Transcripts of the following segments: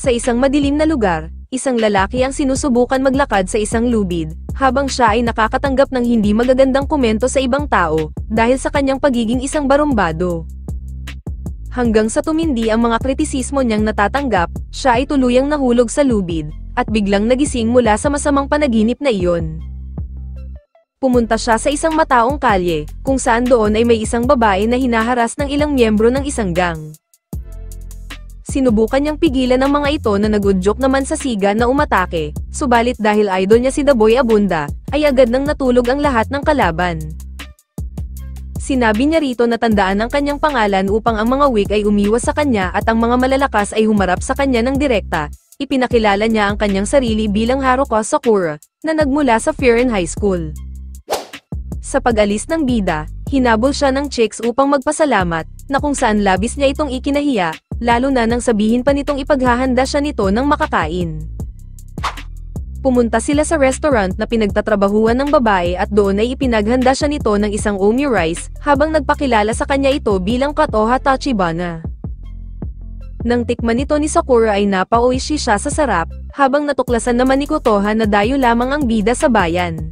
Sa isang madilim na lugar, isang lalaki ang sinusubukan maglakad sa isang lubid, habang siya ay nakakatanggap ng hindi magagandang komento sa ibang tao, dahil sa kanyang pagiging isang barumbado. Hanggang sa tumindi ang mga kritisismo niyang natatanggap, siya ay tuluyang nahulog sa lubid, at biglang nagising mula sa masamang panaginip na iyon. Pumunta siya sa isang mataong kalye, kung saan doon ay may isang babae na hinaharas ng ilang miyembro ng isang gang. Sinubukan niyang pigilan ang mga ito na nagudyok naman sa siga na umatake, subalit dahil idol niya si The Boy Abunda, ay agad nang natulog ang lahat ng kalaban. Sinabi niya rito na tandaan ang kanyang pangalan upang ang mga weak ay umiwas sa kanya at ang mga malalakas ay humarap sa kanya ng direkta. Ipinakilala niya ang kanyang sarili bilang Haruka Sakura, na nagmula sa Frieren High School. Sa pag-alis ng bida, hinabol siya ng chicks upang magpasalamat, na kung saan labis niya itong ikinahiya, lalo na nang sabihin pa nitong ipaghahanda siya nito ng makakain. Pumunta sila sa restaurant na pinagtatrabahuan ng babae at doon ay ipinaghanda siya nito ng isang omi rice, habang nagpakilala sa kanya ito bilang Kotoha Tachibana. Nang tikman nito ni Sakura ay napauishi siya sa sarap, habang natuklasan naman ni Kotoha na dayo lamang ang bida sa bayan.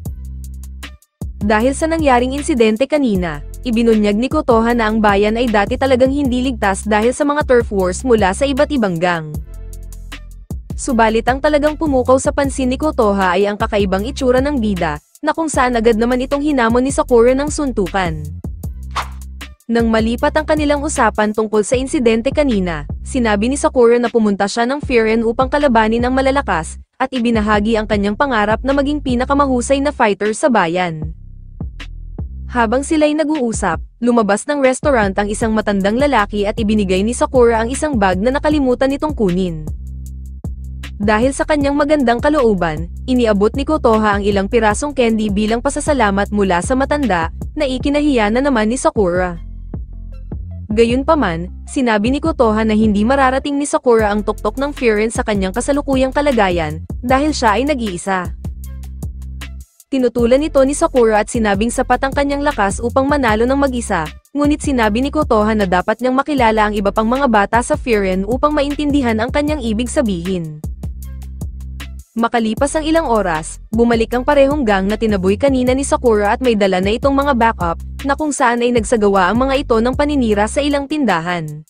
Dahil sa nangyaring insidente kanina, ibinunyag ni Kotoha na ang bayan ay dati talagang hindi ligtas dahil sa mga turf wars mula sa iba't ibang gang. Subalit ang talagang pumukaw sa pansin ni Kotoha ay ang kakaibang itsura ng bida, na kung saan agad naman itong hinamon ni Sakura ng suntukan. Nang malipat ang kanilang usapan tungkol sa insidente kanina, sinabi ni Sakura na pumunta siya ng Frieren upang kalabanin ang malalakas, at ibinahagi ang kanyang pangarap na maging pinakamahusay na fighter sa bayan. Habang sila'y nag-uusap, lumabas ng restaurant ang isang matandang lalaki at ibinigay ni Sakura ang isang bag na nakalimutan nitong kunin. Dahil sa kanyang magandang kalooban, iniabot ni Kotoha ang ilang pirasong candy bilang pasasalamat mula sa matanda, na ikinahiya na naman ni Sakura. Gayunpaman, sinabi ni Kotoha na hindi mararating ni Sakura ang tuktok ng Frieren sa kanyang kasalukuyang kalagayan, dahil siya ay nag-iisa. Tinutulan ito ni Sakura at sinabing sapat ang kanyang lakas upang manalo ng mag-isa, ngunit sinabi ni Kotoha na dapat niyang makilala ang iba pang mga bata sa Frieren upang maintindihan ang kanyang ibig sabihin. Makalipas ang ilang oras, bumalik ang parehong gang na tinaboy kanina ni Sakura at may dala na itong mga backup, na kung saan ay nagsagawa ang mga ito ng paninira sa ilang tindahan.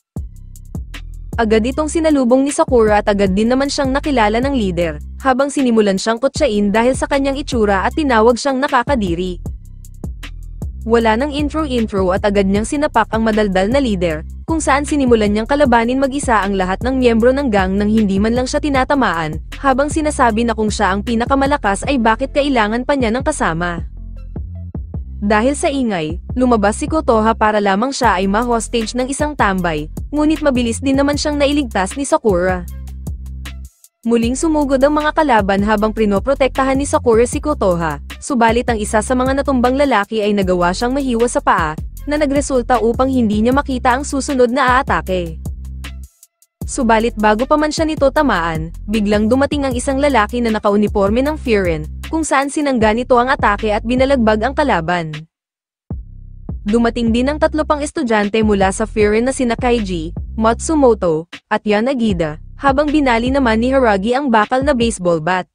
Agad itong sinalubong ni Sakura at agad din naman siyang nakilala ng leader, habang sinimulan siyang kutsain dahil sa kanyang itsura at tinawag siyang nakakadiri. Wala nang intro at agad niyang sinapak ang madaldal na leader, kung saan sinimulan niyang kalabanin mag-isa ang lahat ng miyembro ng gang nang hindi man lang siya tinatamaan, habang sinasabi na kung siya ang pinakamalakas ay bakit kailangan pa niya ng kasama. Dahil sa ingay, lumabas si Kotoha para lamang siya ay ma-hostage ng isang tambay, ngunit mabilis din naman siyang nailigtas ni Sakura. Muling sumugod ang mga kalaban habang prinoprotektahan ni Sakura si Kotoha, subalit ang isa sa mga natumbang lalaki ay nagawa siyang mahiwa sa paa, na nagresulta upang hindi niya makita ang susunod na aatake. Subalit bago pa man siya nito tamaan, biglang dumating ang isang lalaki na nakauniporme ng Frieren, kung saan sinangga nito ang atake at binalagbag ang kalaban. Dumating din ang tatlo pang estudyante mula sa Frieren na sina Kaiji, Matsumoto, at Yanagida, habang binali naman ni Haragi ang bakal na baseball bat.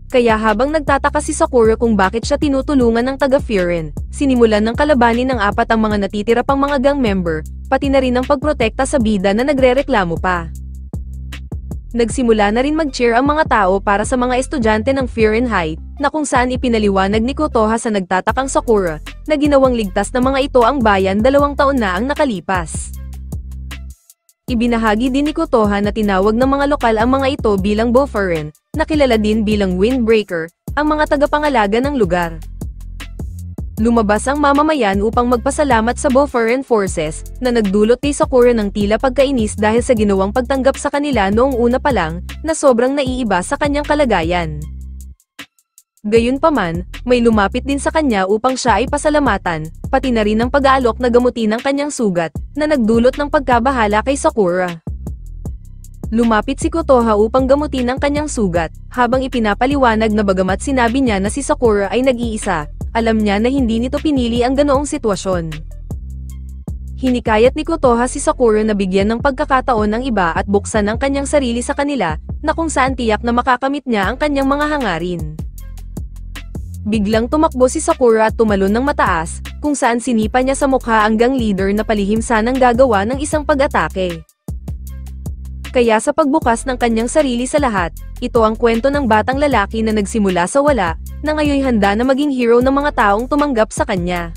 Kaya habang nagtataka si Sakura kung bakit siya tinutulungan ng taga-Frieren, sinimulan ng kalabanin ng apat ang mga natitira pang mga gang member, pati na rin ang pagprotekta sa bida na nagrereklamo pa. Nagsimula na rin mag-cheer ang mga tao para sa mga estudyante ng Frieren High, na kung saan ipinaliwanag ni Kotoha sa nagtatakang Sakura, na ginawang ligtas ng mga ito ang bayan 2 taon na ang nakalipas. Ibinahagi din ni Kotoha na tinawag ng mga lokal ang mga ito bilang Boferen, na kilala din bilang Windbreaker, ang mga tagapangalaga ng lugar. Lumabas ang mamamayan upang magpasalamat sa Boferen Forces, na nagdulot kay Sakura ng tila pagkainis dahil sa ginawang pagtanggap sa kanila noong una pa lang, na sobrang naiiba sa kanyang kalagayan. Gayunpaman, may lumapit din sa kanya upang siya ay pasalamatan, pati na rin ang pag-aalok na gamutin ng kanyang sugat, na nagdulot ng pagkabahala kay Sakura. Lumapit si Kotoha upang gamutin ang kanyang sugat, habang ipinapaliwanag na bagamat sinabi niya na si Sakura ay nag-iisa, alam niya na hindi nito pinili ang ganoong sitwasyon. Hinikayat ni Kotoha si Sakura na bigyan ng pagkakataon ng iba at buksan ang kanyang sarili sa kanila, na kung saan tiyak na makakamit niya ang kanyang mga hangarin. Biglang tumakbo si Sakura at tumalon ng mataas, kung saan sinipa niya sa mukha ang gang leader na palihim sanang gagawa ng isang pag-atake. Kaya sa pagbukas ng kanyang sarili sa lahat, ito ang kwento ng batang lalaki na nagsimula sa wala, na ngayon handa na maging hero ng mga taong tumanggap sa kanya.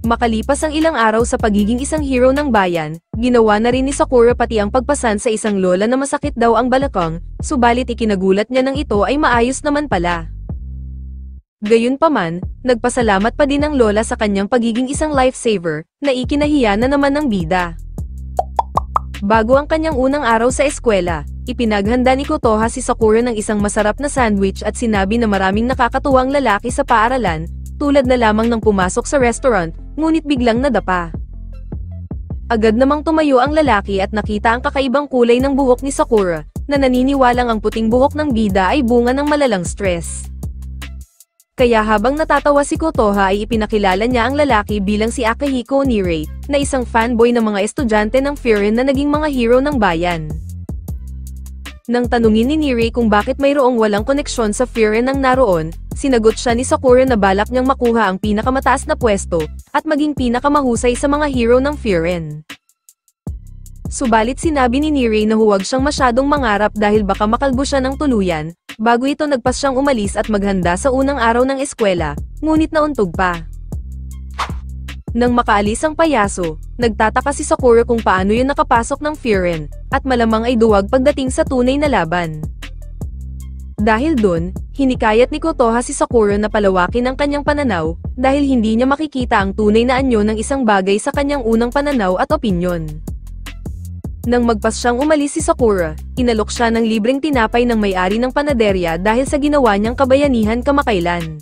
Makalipas ang ilang araw sa pagiging isang hero ng bayan, ginawa na rin ni Sakura pati ang pagpasan sa isang lola na masakit daw ang balakang, subalit ikinagulat niya nang ito ay maayos naman pala. Gayunpaman, nagpasalamat pa din ang lola sa kanyang pagiging isang lifesaver, na ikinahiya na naman ng bida. Bago ang kanyang unang araw sa eskwela, ipinaghanda ni Kotoha si Sakura ng isang masarap na sandwich at sinabi na maraming nakakatuwang lalaki sa paaralan, tulad na lamang ng pumasok sa restaurant, ngunit biglang nadapa. Agad namang tumayo ang lalaki at nakita ang kakaibang kulay ng buhok ni Sakura, na naniniwalang ang puting buhok ng bida ay bunga ng malalang stress. Kaya habang natatawa si Kotoha ay ipinakilala niya ang lalaki bilang si Akihiko Nirei, na isang fanboy ng mga estudyante ng Frieren na naging mga hero ng bayan. Nang tanungin ni Nirei kung bakit mayroong walang koneksyon sa Frieren nang naroon, sinagot siya ni Sakura na balak niyang makuha ang pinakamataas na pwesto, at maging pinakamahusay sa mga hero ng Frieren. Subalit sinabi ni Nirei na huwag siyang masyadong mangarap dahil baka makalbo siya ng tuluyan, bago ito nagpas siyang umalis at maghanda sa unang araw ng eskwela, ngunit nauntog pa. Nang makaalis ang payaso, nagtataka si Sakura kung paano yun nakapasok ng Frieren, at malamang ay duwag pagdating sa tunay na laban. Dahil dun, hinikayat ni Kotoha si Sakura na palawakin ang kanyang pananaw, dahil hindi niya makikita ang tunay na anyo ng isang bagay sa kanyang unang pananaw at opinyon. Nang magpas siyang umalis si Sakura, inalok siya ng libreng tinapay ng may-ari ng panaderya dahil sa ginawa niyang kabayanihan kamakailan.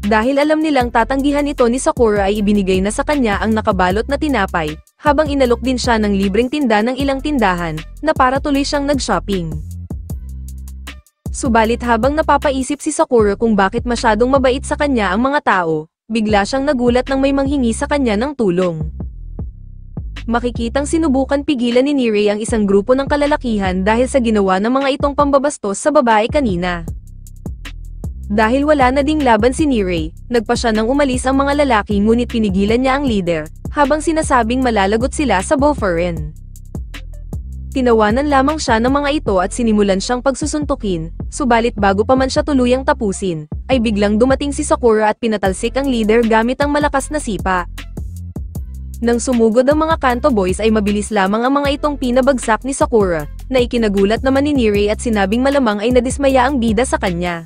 Dahil alam nilang tatanggihan ito ni Sakura ay ibinigay na sa kanya ang nakabalot na tinapay, habang inalok din siya ng libreng tinda ng ilang tindahan, na para tuloy siyang nag-shopping. Subalit habang napapaisip si Sakura kung bakit masyadong mabait sa kanya ang mga tao, bigla siyang nagulat nang may manghingi sa kanya ng tulong. Makikitang sinubukan pigilan ni Nirei ang isang grupo ng kalalakihan dahil sa ginawa ng mga itong pambabastos sa babae kanina. Dahil wala na ding laban si Nirei, nagpa siya nang umalis ang mga lalaki ngunit pinigilan niya ang leader, habang sinasabing malalagot sila sa Boferen. Tinawanan lamang siya ng mga ito at sinimulan siyang pagsusuntukin, subalit bago pa man siya tuluyang tapusin, ay biglang dumating si Sakura at pinatalsik ang leader gamit ang malakas na sipa. Nang sumugod ang mga Kanto Boys ay mabilis lamang ang mga itong pinabagsak ni Sakura, na ikinagulat naman ni Nirei at sinabing malamang ay nadismaya ang bida sa kanya.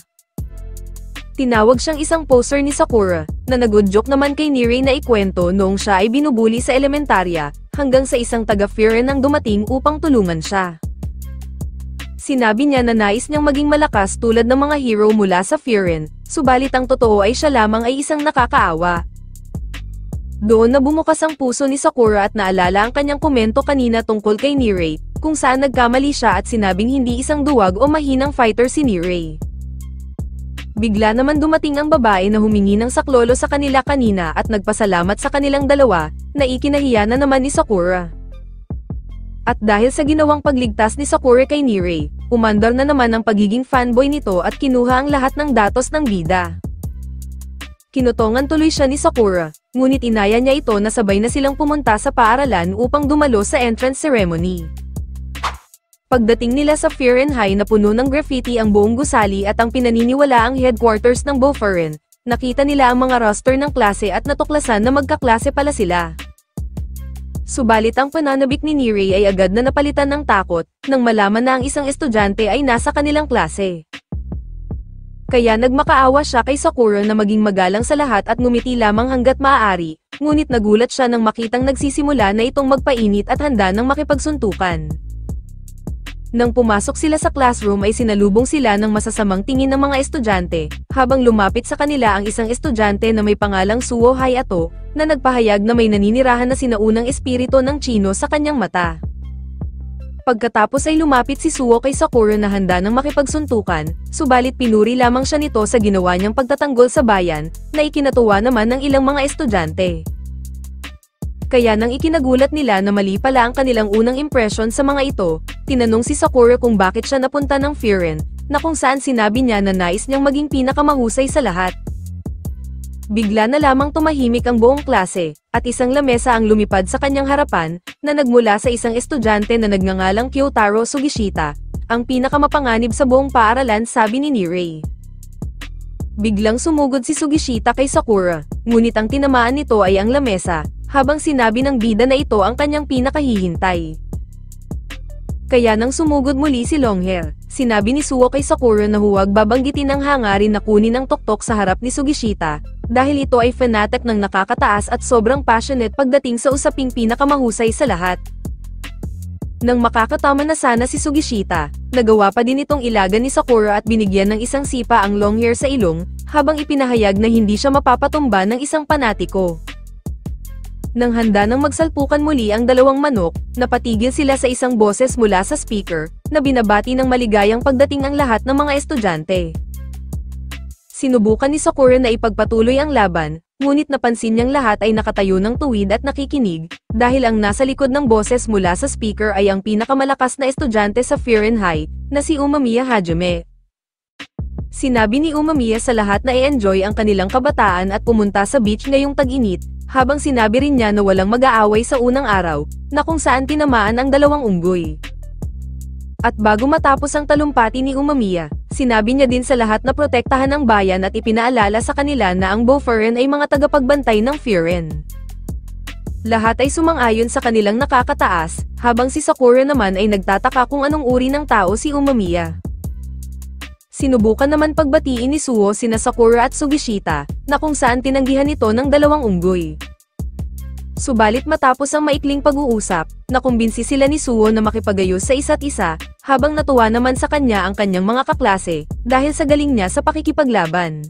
Tinawag siyang isang poser ni Sakura, na nag-joke naman kay Nirei na ikwento noong siya ay binubuli sa elementarya, hanggang sa isang taga-Frieren ang dumating upang tulungan siya. Sinabi niya na nais niyang maging malakas tulad ng mga hero mula sa Frieren, subalit ang totoo ay siya lamang ay isang nakakaawa. Doon na bumukas ang puso ni Sakura at naalala ang kanyang komento kanina tungkol kay Nirei, kung saan nagkamali siya at sinabing hindi isang duwag o mahinang fighter si Nirei. Bigla naman dumating ang babae na humingi ng saklolo sa kanila kanina at nagpasalamat sa kanilang dalawa, na ikinahiya na naman ni Sakura. At dahil sa ginawang pagligtas ni Sakura kay Nirei, umandar na naman ang pagiging fanboy nito at kinuha ang lahat ng datos ng bida. Kinutongan tuloy siya ni Sakura, ngunit inaya niya ito na sabay na silang pumunta sa paaralan upang dumalo sa entrance ceremony. Pagdating nila sa Frieren High na puno ng graffiti ang buong gusali at ang pinaniniwalaang headquarters ng Boferen, nakita nila ang mga roster ng klase at natuklasan na magkaklase pala sila. Subalit ang pananabik ni Nirei ay agad na napalitan ng takot, nang malaman na ang isang estudyante ay nasa kanilang klase. Kaya nagmakaawa siya kay Sakura na maging magalang sa lahat at ngumiti lamang hanggat maaari, ngunit nagulat siya nang makitang nagsisimula na itong magpainit at handa ng makipagsuntukan. Nang pumasok sila sa classroom ay sinalubong sila ng masasamang tingin ng mga estudyante, habang lumapit sa kanila ang isang estudyante na may pangalang Suo Hayato, na nagpahayag na may naninirahan na sinaunang espiritu ng Chino sa kanyang mata. Pagkatapos ay lumapit si Suo kay Sakura na handa ng makipagsuntukan, subalit pinuri lamang siya nito sa ginawa niyang pagtatanggol sa bayan, na ikinatuwa naman ng ilang mga estudyante. Kaya nang ikinagulat nila na mali pala ang kanilang unang impression sa mga ito, tinanong si Sakura kung bakit siya napunta ng Frieren, na kung saan sinabi niya na nais niyang maging pinakamahusay sa lahat. Bigla na lamang tumahimik ang buong klase, at isang lamesa ang lumipad sa kanyang harapan, na nagmula sa isang estudyante na nagngangalang Kyotaro Sugishita, ang pinakamapanganib sa buong paaralan, sabi ni Nirei. Biglang sumugod si Sugishita kay Sakura, ngunit ang tinamaan nito ay ang lamesa, habang sinabi ng bida na ito ang kanyang pinakahihintay. Kaya nang sumugod muli si Longhair, sinabi ni Suo kay Sakura na huwag babanggitin ang hangarin na kunin ang tuktok sa harap ni Sugishita, dahil ito ay fanatic ng nakakataas at sobrang passionate pagdating sa usaping pinakamahusay sa lahat. Nang makakatama na sana si Sugishita, nagawa pa din itong ilagan ni Sakura at binigyan ng isang sipa ang Longhair sa ilong, habang ipinahayag na hindi siya mapapatumba ng isang panatiko. Nang handa nang magsalpukan muli ang dalawang manok, napatigil sila sa isang boses mula sa speaker, na binabati ng maligayang pagdating ang lahat ng mga estudyante. Sinubukan ni Sakura na ipagpatuloy ang laban, ngunit napansin niyang lahat ay nakatayo ng tuwid at nakikinig, dahil ang nasa likod ng boses mula sa speaker ay ang pinakamalakas na estudyante sa Frieren High, na si Umamiya Hajime. Sinabi ni Umamiya sa lahat na i-enjoy ang kanilang kabataan at pumunta sa beach ngayong tag-init, habang sinabi rin niya na walang mag-aaway sa unang araw, na kung saan tinamaan ang dalawang unggoy. At bago matapos ang talumpati ni Umamiya, sinabi niya din sa lahat na protektahan ang bayan at ipinaalala sa kanila na ang Boferen ay mga tagapagbantay ng Frieren. Lahat ay sumang-ayon sa kanilang nakakataas, habang si Sakura naman ay nagtataka kung anong uri ng tao si Umamiya. Sinubukan naman pagbatiin ni Suo sina Sakura at Sugishita, na kung saan tinanggihan ito ng dalawang unggoy. Subalit matapos ang maikling pag-uusap, nakumbinsi sila ni Suo na makipagayos sa isa't isa, habang natuwa naman sa kanya ang kanyang mga kaklase, dahil sa galing niya sa pakikipaglaban.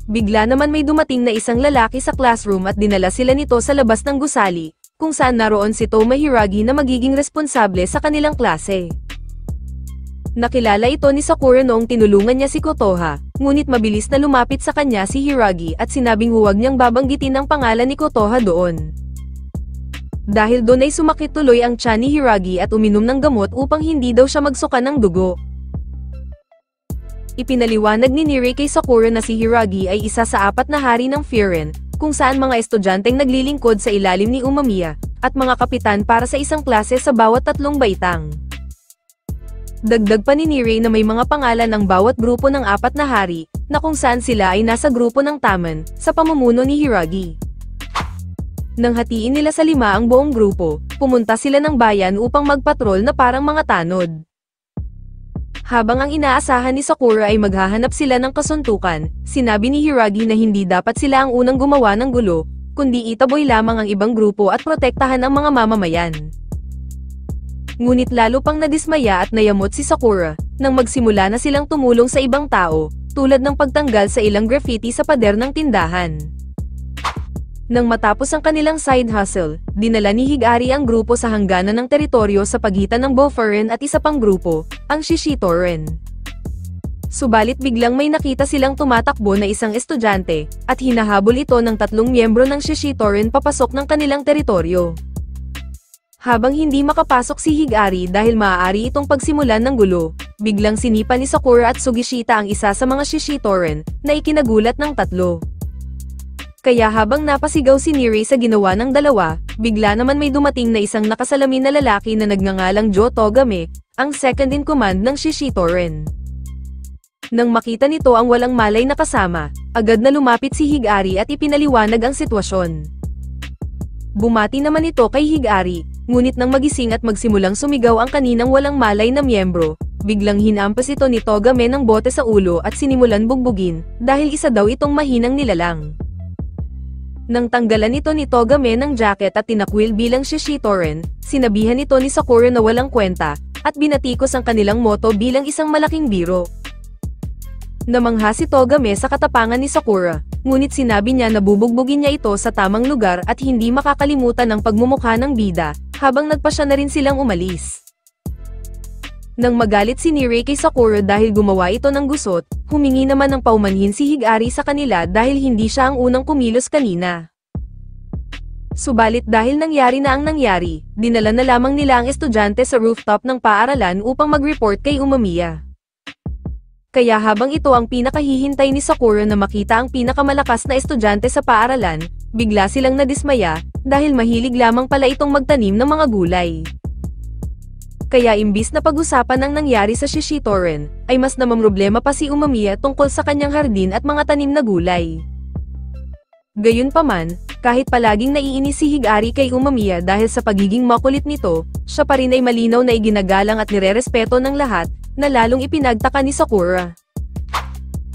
Bigla naman may dumating na isang lalaki sa classroom at dinala sila nito sa labas ng gusali, kung saan naroon si Toma Hiragi na magiging responsable sa kanilang klase. Nakilala ito ni Sakura noong tinulungan niya si Kotoha, ngunit mabilis na lumapit sa kanya si Hiragi at sinabing huwag niyang babanggitin ang pangalan ni Kotoha doon. Dahil doon ay sumakit tuloy ang tiyan ni Hiragi at uminom ng gamot upang hindi daw siya magsuka ng dugo. Ipinaliwanag ni Nirei kay Sakura na si Hiragi ay isa sa 4 na hari ng Frieren, kung saan mga estudyanteng naglilingkod sa ilalim ni Umamiya, at mga kapitan para sa isang klase sa bawat 3 baitang. Dagdag pa ni Nirei na may mga pangalan ang bawat grupo ng 4 na hari, na kung saan sila ay nasa grupo ng Taman, sa pamumuno ni Hiragi. Nang hatiin nila sa 5 ang buong grupo, pumunta sila ng bayan upang magpatrol na parang mga tanod. Habang ang inaasahan ni Sakura ay maghahanap sila ng kasuntukan, sinabi ni Hiragi na hindi dapat sila ang unang gumawa ng gulo, kundi itaboy lamang ang ibang grupo at protektahan ang mga mamamayan. Ngunit lalo pang nadismaya at nayamot si Sakura, nang magsimula na silang tumulong sa ibang tao, tulad ng pagtanggal sa ilang graffiti sa pader ng tindahan. Nang matapos ang kanilang side hustle, dinala ni Higari ang grupo sa hangganan ng teritoryo sa pagitan ng Boferen at isa pang grupo, ang Shishitoren. Subalit biglang may nakita silang tumatakbo na isang estudyante, at hinahabol ito ng 3 miyembro ng Shishitoren papasok ng kanilang teritoryo. Habang hindi makapasok si Higari dahil maaari itong pagsimulan ng gulo, biglang sinipa ni Sakura at Sugishita ang isa sa mga Shishitoren, na ikinagulat ng 3. Kaya habang napasigaw si Nirei sa ginawa ng dalawa, bigla naman may dumating na isang nakasalamin na lalaki na nagngangalang Jo Togame, ang second in command ng Shishitoren. Nang makita nito ang walang malay na kasama, agad na lumapit si Higari at ipinaliwanag ang sitwasyon. Bumati naman ito kay Higari, ngunit nang magising at magsimulang sumigaw ang kaninang walang malay na miyembro, biglang hinampas ito ni Togame ng bote sa ulo at sinimulan bugbugin, dahil isa daw itong mahinang nilalang. Nang tanggalan ito ni Togame ng jacket at tinakwil bilang Shishitoren, sinabihan ito ni Sakura na walang kwenta, at binatikos ang kanilang moto bilang isang malaking biro. Namangha si Togame sa katapangan ni Sakura, ngunit sinabi niya na bubugbugin niya ito sa tamang lugar at hindi makakalimutan ang pagmumukha ng bida, habang nagpasya na rin silang umalis. Nang magalit si Nirei kay Sakura dahil gumawa ito ng gusot, humingi naman ng paumanhin si Higari sa kanila dahil hindi siya ang unang kumilos kanina. Subalit dahil nangyari na ang nangyari, dinala na lamang nila ang estudyante sa rooftop ng paaralan upang mag-report kay Umamiya. Kaya habang ito ang pinakahihintay ni Sakura na makita ang pinakamalakas na estudyante sa paaralan, bigla silang nadismaya, dahil mahilig lamang pala itong magtanim ng mga gulay. Kaya imbis na pag-usapan ang nangyari sa Shishitoren, ay mas namamroblema pa si Umamiya tungkol sa kanyang hardin at mga tanim na gulay. Gayunpaman, kahit palaging naiinis si Higari kay Umamiya dahil sa pagiging makulit nito, siya pa rin ay malinaw na iginagalang at nirerespeto ng lahat, na lalong ipinagtaka ni Sakura.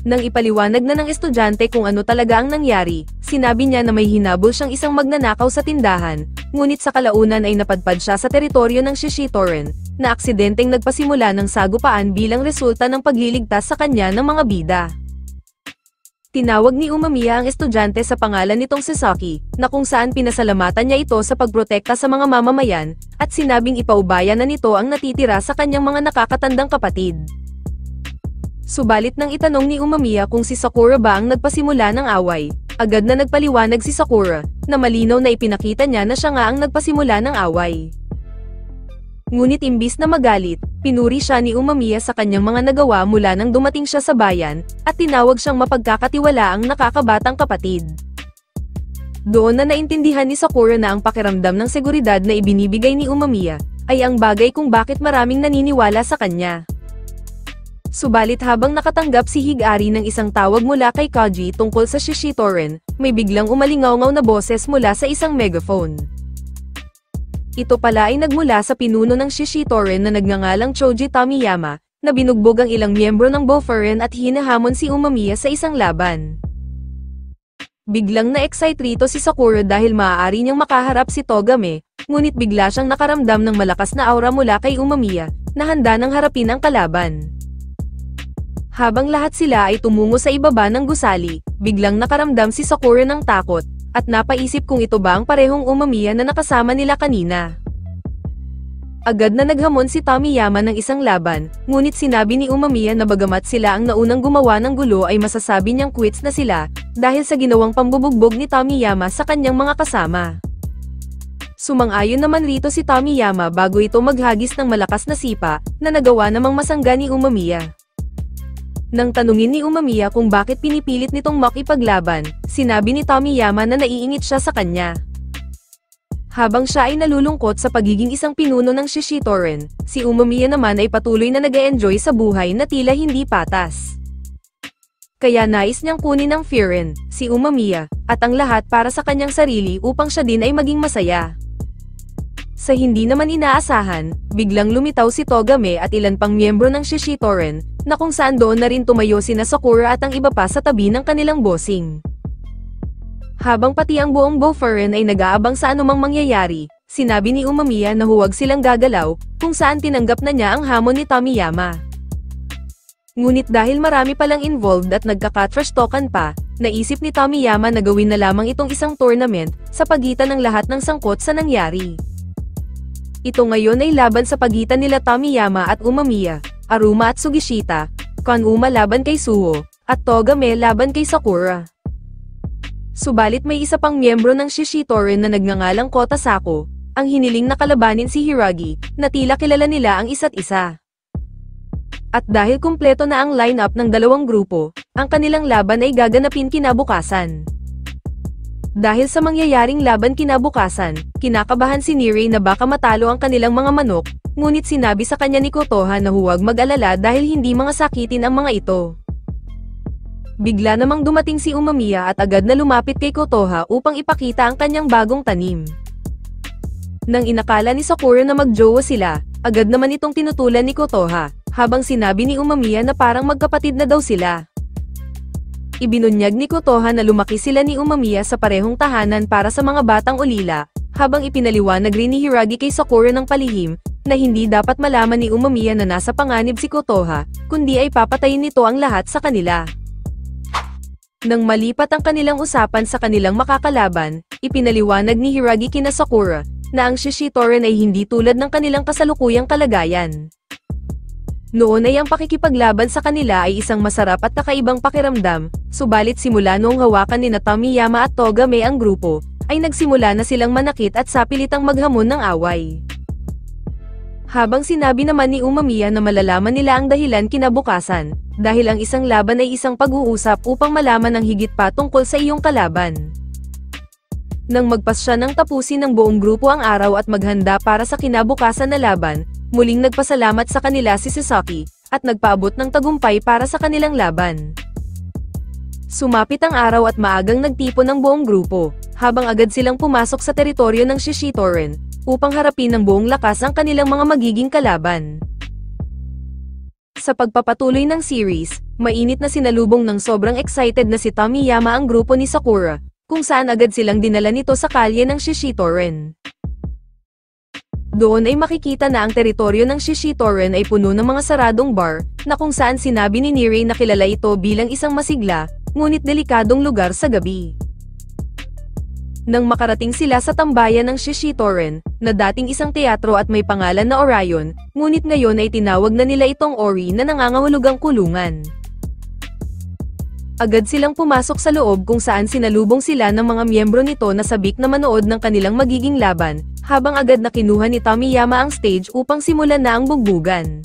Nang ipaliwanag na ng estudyante kung ano talaga ang nangyari, sinabi niya na may hinabol siyang isang magnanakaw sa tindahan, ngunit sa kalaunan ay napadpad siya sa teritoryo ng Shishitoren, na aksidenteng nagpasimula ng sagupaan bilang resulta ng pagliligtas sa kanya ng mga bida. Tinawag ni Umamiya ang estudyante sa pangalan nitong Sasaki, na kung saan pinasalamatan niya ito sa pagprotekta sa mga mamamayan, at sinabing ipaubaya na nito ang natitira sa kanyang mga nakakatandang kapatid. Subalit nang itanong ni Umamiya kung si Sakura ba ang nagpasimula ng away, agad na nagpaliwanag si Sakura, na malinaw na ipinakita niya na siya nga ang nagpasimula ng away. Ngunit imbis na magalit, pinuri siya ni Umamiya sa kanyang mga nagawa mula nang dumating siya sa bayan, at tinawag siyang mapagkakatiwalaang nakakabatang kapatid. Doon na naintindihan ni Sakura na ang pakiramdam ng seguridad na ibinibigay ni Umamiya, ay ang bagay kung bakit maraming naniniwala sa kanya. Subalit habang nakatanggap si Higari ng isang tawag mula kay Kaji tungkol sa Shishitoren, may biglang umalingaw-ngaw na boses mula sa isang megaphone. Ito pala ay nagmula sa pinuno ng Shishitoren na nagngangalang Choji Tomiyama, na binugbog ang ilang miyembro ng Boferen at hinahamon si Umamiya sa isang laban. Biglang na-excite rito si Sakura dahil maaari niyang makaharap si Togame, ngunit bigla siyang nakaramdam ng malakas na aura mula kay Umamiya, na handa nang harapin ang kalaban. Habang lahat sila ay tumungo sa ibaba ng gusali, biglang nakaramdam si Sakura ng takot, at napaisip kung ito ba ang parehong Umamiya na nakasama nila kanina. Agad na naghamon si Tomiyama ng isang laban, ngunit sinabi ni Umamiya na bagamat sila ang naunang gumawa ng gulo ay masasabi niyang quits na sila, dahil sa ginawang pambubugbog ni Tomiyama sa kanyang mga kasama. Sumang-ayon naman rito si Tomiyama bago ito maghagis ng malakas na sipa, na nagawa namang masangga ni Umamiya. Nang tanungin ni Umamiya kung bakit pinipilit nitong makipaglaban, sinabi ni Tomiyama na naiingit siya sa kanya. Habang siya ay nalulungkot sa pagiging isang pinuno ng Shishitoren, si Umamiya naman ay patuloy na nag-e-enjoy sa buhay na tila hindi patas. Kaya nais niyang kunin ng Frieren, si Umamiya, at ang lahat para sa kanyang sarili upang siya din ay maging masaya. Sa hindi naman inaasahan, biglang lumitaw si Togame at ilan pang miyembro ng Shishitoren, na kung saan doon na rin tumayo sina Sakura at ang iba pa sa tabi ng kanilang bossing. Habang pati ang buong Boferen ay nag-aabang sa anumang mangyayari, sinabi ni Umamiya na huwag silang gagalaw, kung saan tinanggap na niya ang hamon ni Tomiyama. Ngunit dahil marami palang involved at nagkaka-trash talkan pa, naisip ni Tomiyama na gawin na lamang itong isang tournament, sa pagitan ng lahat ng sangkot sa nangyari. Ito ngayon ay laban sa pagitan nila Tomiyama at Umamiya, Aruma at Sugishita, Kanuma laban kay Suho, at Togame laban kay Sakura. Subalit may isa pang miyembro ng Shishitoren na nagngangalang Kotasako, ang hiniling na kalabanin si Hiragi, na tila kilala nila ang isa't isa. At dahil kumpleto na ang lineup ng dalawang grupo, ang kanilang laban ay gaganapin kinabukasan. Dahil sa mangyayaring laban kinabukasan, kinakabahan si Nirei na baka matalo ang kanilang mga manok, ngunit sinabi sa kanya ni Kotoha na huwag mag-alala dahil hindi mga sakitin ang mga ito. Bigla namang dumating si Umamiya at agad na lumapit kay Kotoha upang ipakita ang kanyang bagong tanim. Nang inakala ni Sakura na magjowa sila, agad naman itong tinutulan ni Kotoha, habang sinabi ni Umamiya na parang magkapatid na daw sila. Ibinunyag ni Kotoha na lumaki sila ni Umamiya sa parehong tahanan para sa mga batang ulila, habang ipinaliwanag rin ni Hiragi kay Sakura ng palihim, na hindi dapat malaman ni Umamiya na nasa panganib si Kotoha, kundi ay papatayin nito ang lahat sa kanila. Nang malipat ang kanilang usapan sa kanilang makakalaban, ipinaliwanag ni Hiragi kina Sakura, na ang Shishitoren ay hindi tulad ng kanilang kasalukuyang kalagayan. Noon ay ang pakikipaglaban sa kanila ay isang masarap at kakaibang pakiramdam, subalit simula noong hawakan ni Tomiyama at Togame ang grupo, ay nagsimula na silang manakit at sapilitang maghamon ng away. Habang sinabi naman ni Umamiya na malalaman nila ang dahilan kinabukasan, dahil ang isang laban ay isang pag-uusap upang malaman ang higit pa tungkol sa iyong kalaban. Nang magpasya ng tapusin ng buong grupo ang araw at maghanda para sa kinabukasan na laban, muling nagpasalamat sa kanila si Sasaki, at nagpaabot ng tagumpay para sa kanilang laban. Sumapit ang araw at maagang nagtipon ng buong grupo, habang agad silang pumasok sa teritoryo ng Shishitoren, upang harapin ng buong lakas ang kanilang mga magiging kalaban. Sa pagpapatuloy ng series, mainit na sinalubong ng sobrang excited na si Tomiyama ang grupo ni Sakura, kung saan agad silang dinala nito sa kalye ng Shishitoren. Doon ay makikita na ang teritoryo ng Shishitoren ay puno ng mga saradong bar, na kung saan sinabi ni Nirei na kilala ito bilang isang masigla, ngunit delikadong lugar sa gabi. Nang makarating sila sa tambayan ng Shishitoren, na dating isang teatro at may pangalan na Orion, ngunit ngayon ay tinawag na nila itong Ori na nangangahulugang kulungan. Agad silang pumasok sa loob kung saan sinalubong sila ng mga miyembro nito na sabik na manood ng kanilang magiging laban, habang agad na kinuha ni Tomiyama ang stage upang simulan na ang bugbugan.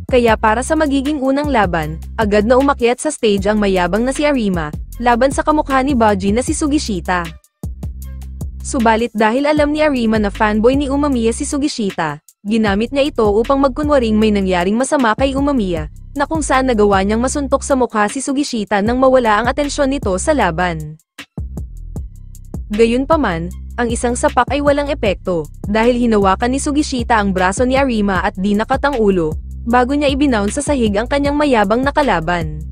Kaya para sa magiging unang laban, agad na umakyat sa stage ang mayabang na si Arima, laban sa kamukha ni Baji na si Sugishita. Subalit dahil alam ni Arima na fanboy ni Umamiya si Sugishita, ginamit niya ito upang magkunwaring may nangyaring masama kay Umamiya, na kung saan nagawa niyang masuntok sa mukha si Sugishita nang mawala ang atensyon nito sa laban. Gayunpaman, ang isang sapak ay walang epekto, dahil hinawakan ni Sugishita ang braso ni Arima at di nakatang ulo, bago niya ibinown sa sahig ang kanyang mayabang na kalaban.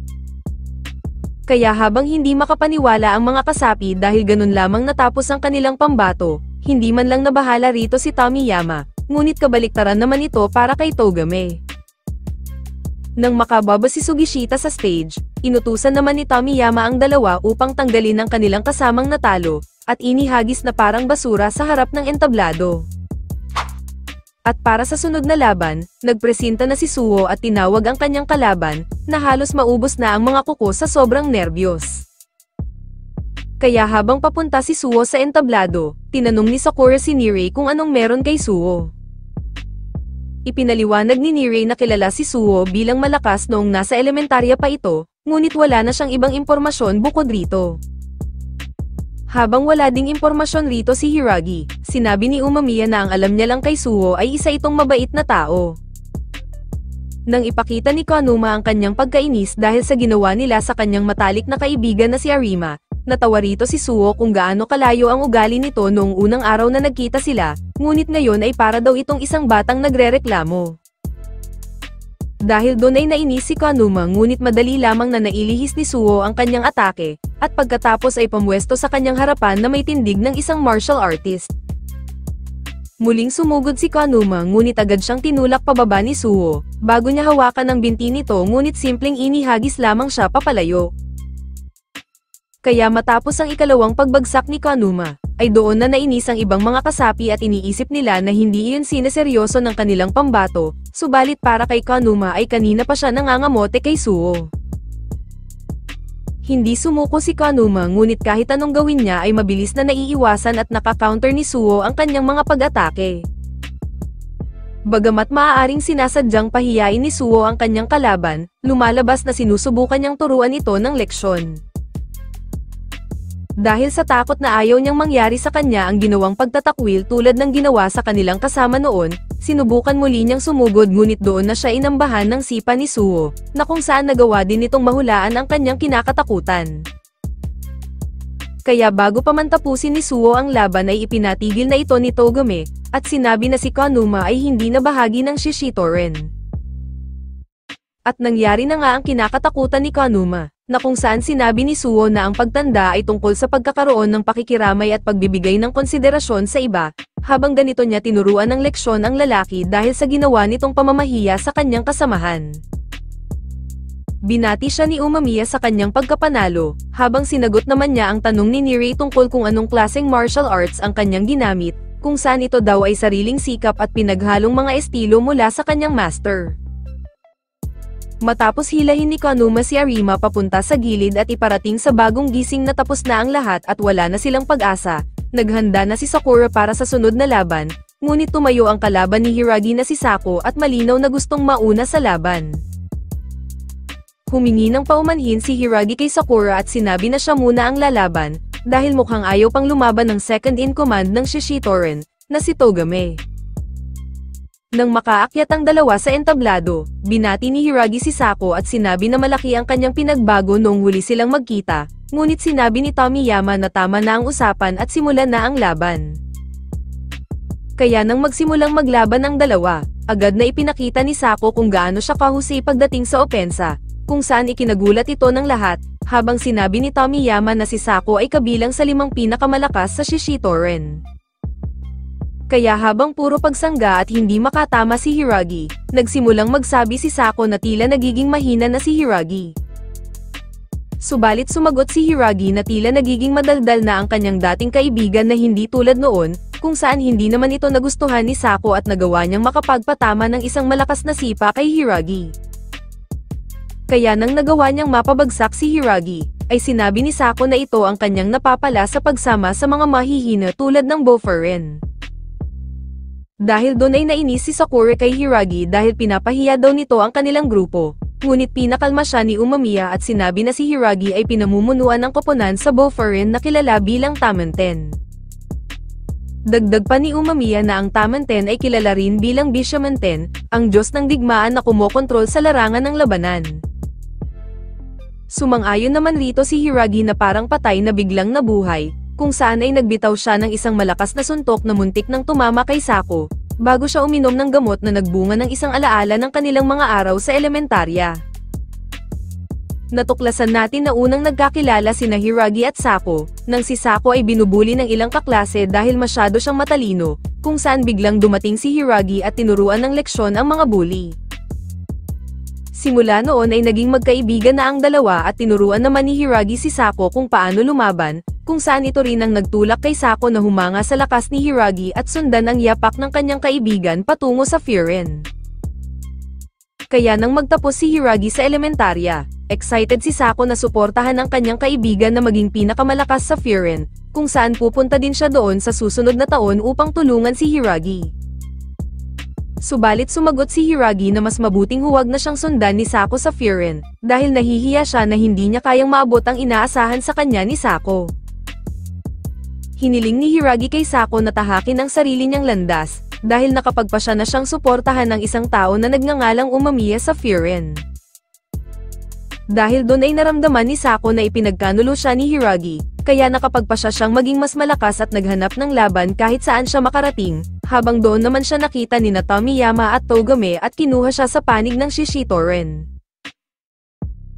Kaya habang hindi makapaniwala ang mga kasapi dahil ganun lamang natapos ang kanilang pambato, hindi man lang nabahala rito si Tomiyama, ngunit kabaliktaran naman ito para kay Togame. Nang makababa si Sugishita sa stage, inutusan naman ni Tomiyama ang dalawa upang tanggalin ang kanilang kasamang natalo, at inihagis na parang basura sa harap ng entablado. At para sa sunod na laban, nagpresenta na si Suo at tinawag ang kanyang kalaban, na halos maubos na ang mga kuko sa sobrang nerbiyos. Kaya habang papunta si Suo sa entablado, tinanong ni Sakura si Nirei kung anong meron kay Suo. Ipinaliwanag ni Nirei na kilala si Suo bilang malakas noong nasa elementarya pa ito, ngunit wala na siyang ibang impormasyon bukod rito. Habang wala ding impormasyon rito si Hiragi, sinabi ni Umamiya na ang alam niya lang kay Suo ay isa itong mabait na tao. Nang ipakita ni Kanuma ang kanyang pagkainis dahil sa ginawa nila sa kanyang matalik na kaibigan na si Arima, natawa rito si Suo kung gaano kalayo ang ugali nito noong unang araw na nagkita sila, ngunit ngayon ay para daw itong isang batang nagrereklamo. Dahil doon ay nainis si Kanuma ngunit madali lamang na nailihis ni Suo ang kanyang atake, at pagkatapos ay pamwesto sa kanyang harapan na may tindig ng isang martial artist. Muling sumugod si Kanuma ngunit agad siyang tinulak pababa ni Suo, bago niya hawakan ang binti nito ngunit simpleng inihagis lamang siya papalayo. Kaya matapos ang ikalawang pagbagsak ni Kanuma, ay doon na nainis ang ibang mga kasapi at iniisip nila na hindi iyon sineseryoso ng kanilang pambato, subalit para kay Kanuma ay kanina pa siya nangangamote kay Suo. Hindi sumuko si Kanuma ngunit kahit anong gawin niya ay mabilis na naiiwasan at naka-counter ni Suo ang kanyang mga pag-atake. Bagamat maaaring sinasadyang pahiyain ni Suo ang kanyang kalaban, lumalabas na sinusubukan niyang turuan ito ng leksyon. Dahil sa takot na ayaw niyang mangyari sa kanya ang ginawang pagtatakwil tulad ng ginawa sa kanilang kasama noon, sinubukan muli niyang sumugod ngunit doon na siya inambahan ng sipa ni Suo, na kung saan nagawa din nitong mahulaan ang kanyang kinakatakutan. Kaya bago pa man tapusin ni Suo ang laban ay ipinatigil na ito ni Togame, at sinabi na si Kanuma ay hindi na bahagi ng Shishitoren. At nangyari na nga ang kinakatakutan ni Kanuma, na kung saan sinabi ni Suo na ang pagtanda ay tungkol sa pagkakaroon ng pakikiramay at pagbibigay ng konsiderasyon sa iba, habang ganito niya tinuruan ng leksyon ang lalaki dahil sa ginawa nitong pamamahiya sa kanyang kasamahan. Binati siya ni Umamiya sa kanyang pagkapanalo, habang sinagot naman niya ang tanong ni Nirei tungkol kung anong klaseng martial arts ang kanyang ginamit, kung saan ito daw ay sariling sikap at pinaghalong mga estilo mula sa kanyang master. Matapos hilahin ni Kanuma si Arima papunta sa gilid at iparating sa bagong gising na tapos na ang lahat at wala na silang pag-asa, naghanda na si Sakura para sa sunod na laban, ngunit tumayo ang kalaban ni Hiragi na si Sako at malinaw na gustong mauna sa laban. Humingi ng paumanhin si Hiragi kay Sakura at sinabi na siya muna ang lalaban, dahil mukhang ayaw pang lumaban ng second in command ng Shishitoren, na si Togame. Nang makaakyat ang dalawa sa entablado, binati ni Hiragi si Sako at sinabi na malaki ang kanyang pinagbago noong huli silang magkita, ngunit sinabi ni Tomiyama na tama na ang usapan at simulan na ang laban. Kaya nang magsimulang maglaban ang dalawa, agad na ipinakita ni Sako kung gaano siya kahusay pagdating sa opensa, kung saan ikinagulat ito ng lahat, habang sinabi ni Tomiyama na si Sako ay kabilang sa 5 pinakamalakas sa Shishitoren. Kaya habang puro pagsangga at hindi makatama si Hiragi, nagsimulang magsabi si Sako na tila nagiging mahina na si Hiragi. Subalit sumagot si Hiragi na tila nagiging madaldal na ang kanyang dating kaibigan na hindi tulad noon, kung saan hindi naman ito nagustuhan ni Sako at nagawa niyang makapagpatama ng isang malakas na sipa kay Hiragi. Kaya nang nagawa niyang mapabagsak si Hiragi, ay sinabi ni Sako na ito ang kanyang napapala sa pagsama sa mga mahihina tulad ng Boferen. Dahil doon ay nainis si Sakura kay Hiragi dahil pinapahiya daw nito ang kanilang grupo, ngunit pinakalma siya ni Umamiya at sinabi na si Hiragi ay pinamumunuan ng koponan sa Boferen na kilala bilang Tamanten. Dagdag pa ni Umamiya na ang Tamanten ay kilala rin bilang Bishamanten, ang Diyos ng digmaan na kumokontrol sa larangan ng labanan. Sumang-ayon naman rito si Hiragi na parang patay na biglang nabuhay, kung saan ay nagbitaw siya ng isang malakas na suntok na muntik nang tumama kay Sako, bago siya uminom ng gamot na nagbunga ng isang alaala ng kanilang mga araw sa elementarya. Natuklasan natin na unang nagkakilala sina Hiragi at Sako, nang si Sako ay binubuli ng ilang kaklase dahil masyado siyang matalino, kung saan biglang dumating si Hiragi at tinuruan ng leksyon ang mga bully. Simula noon ay naging magkaibigan na ang dalawa at tinuruan naman ni Hiragi si Sako kung paano lumaban, kung saan ito rin ang nagtulak kay Sako na humanga sa lakas ni Hiragi at sundan ang yapak ng kanyang kaibigan patungo sa Frieren. Kaya nang magtapos si Hiragi sa elementarya, excited si Sako na suportahan ang kanyang kaibigan na maging pinakamalakas sa Frieren, kung saan pupunta din siya doon sa susunod na taon upang tulungan si Hiragi. Subalit sumagot si Hiragi na mas mabuting huwag na siyang sundan ni Sako sa Frieren, dahil nahihiya siya na hindi niya kayang maabot ang inaasahan sa kanya ni Sako. Hiniling ni Hiragi kay Sako na tahakin ang sarili niyang landas, dahil nakapagpasya na siyang suportahan ng isang tao na nagngangalang Umamiya sa Frieren. Dahil doon ay naramdaman ni Sako na ipinagkanulo siya ni Hiragi, kaya nakapagpasya siyang maging mas malakas at naghanap ng laban kahit saan siya makarating, habang doon naman siya nakita ni Tomiyama at Togame at kinuha siya sa panig ng Shishitoren.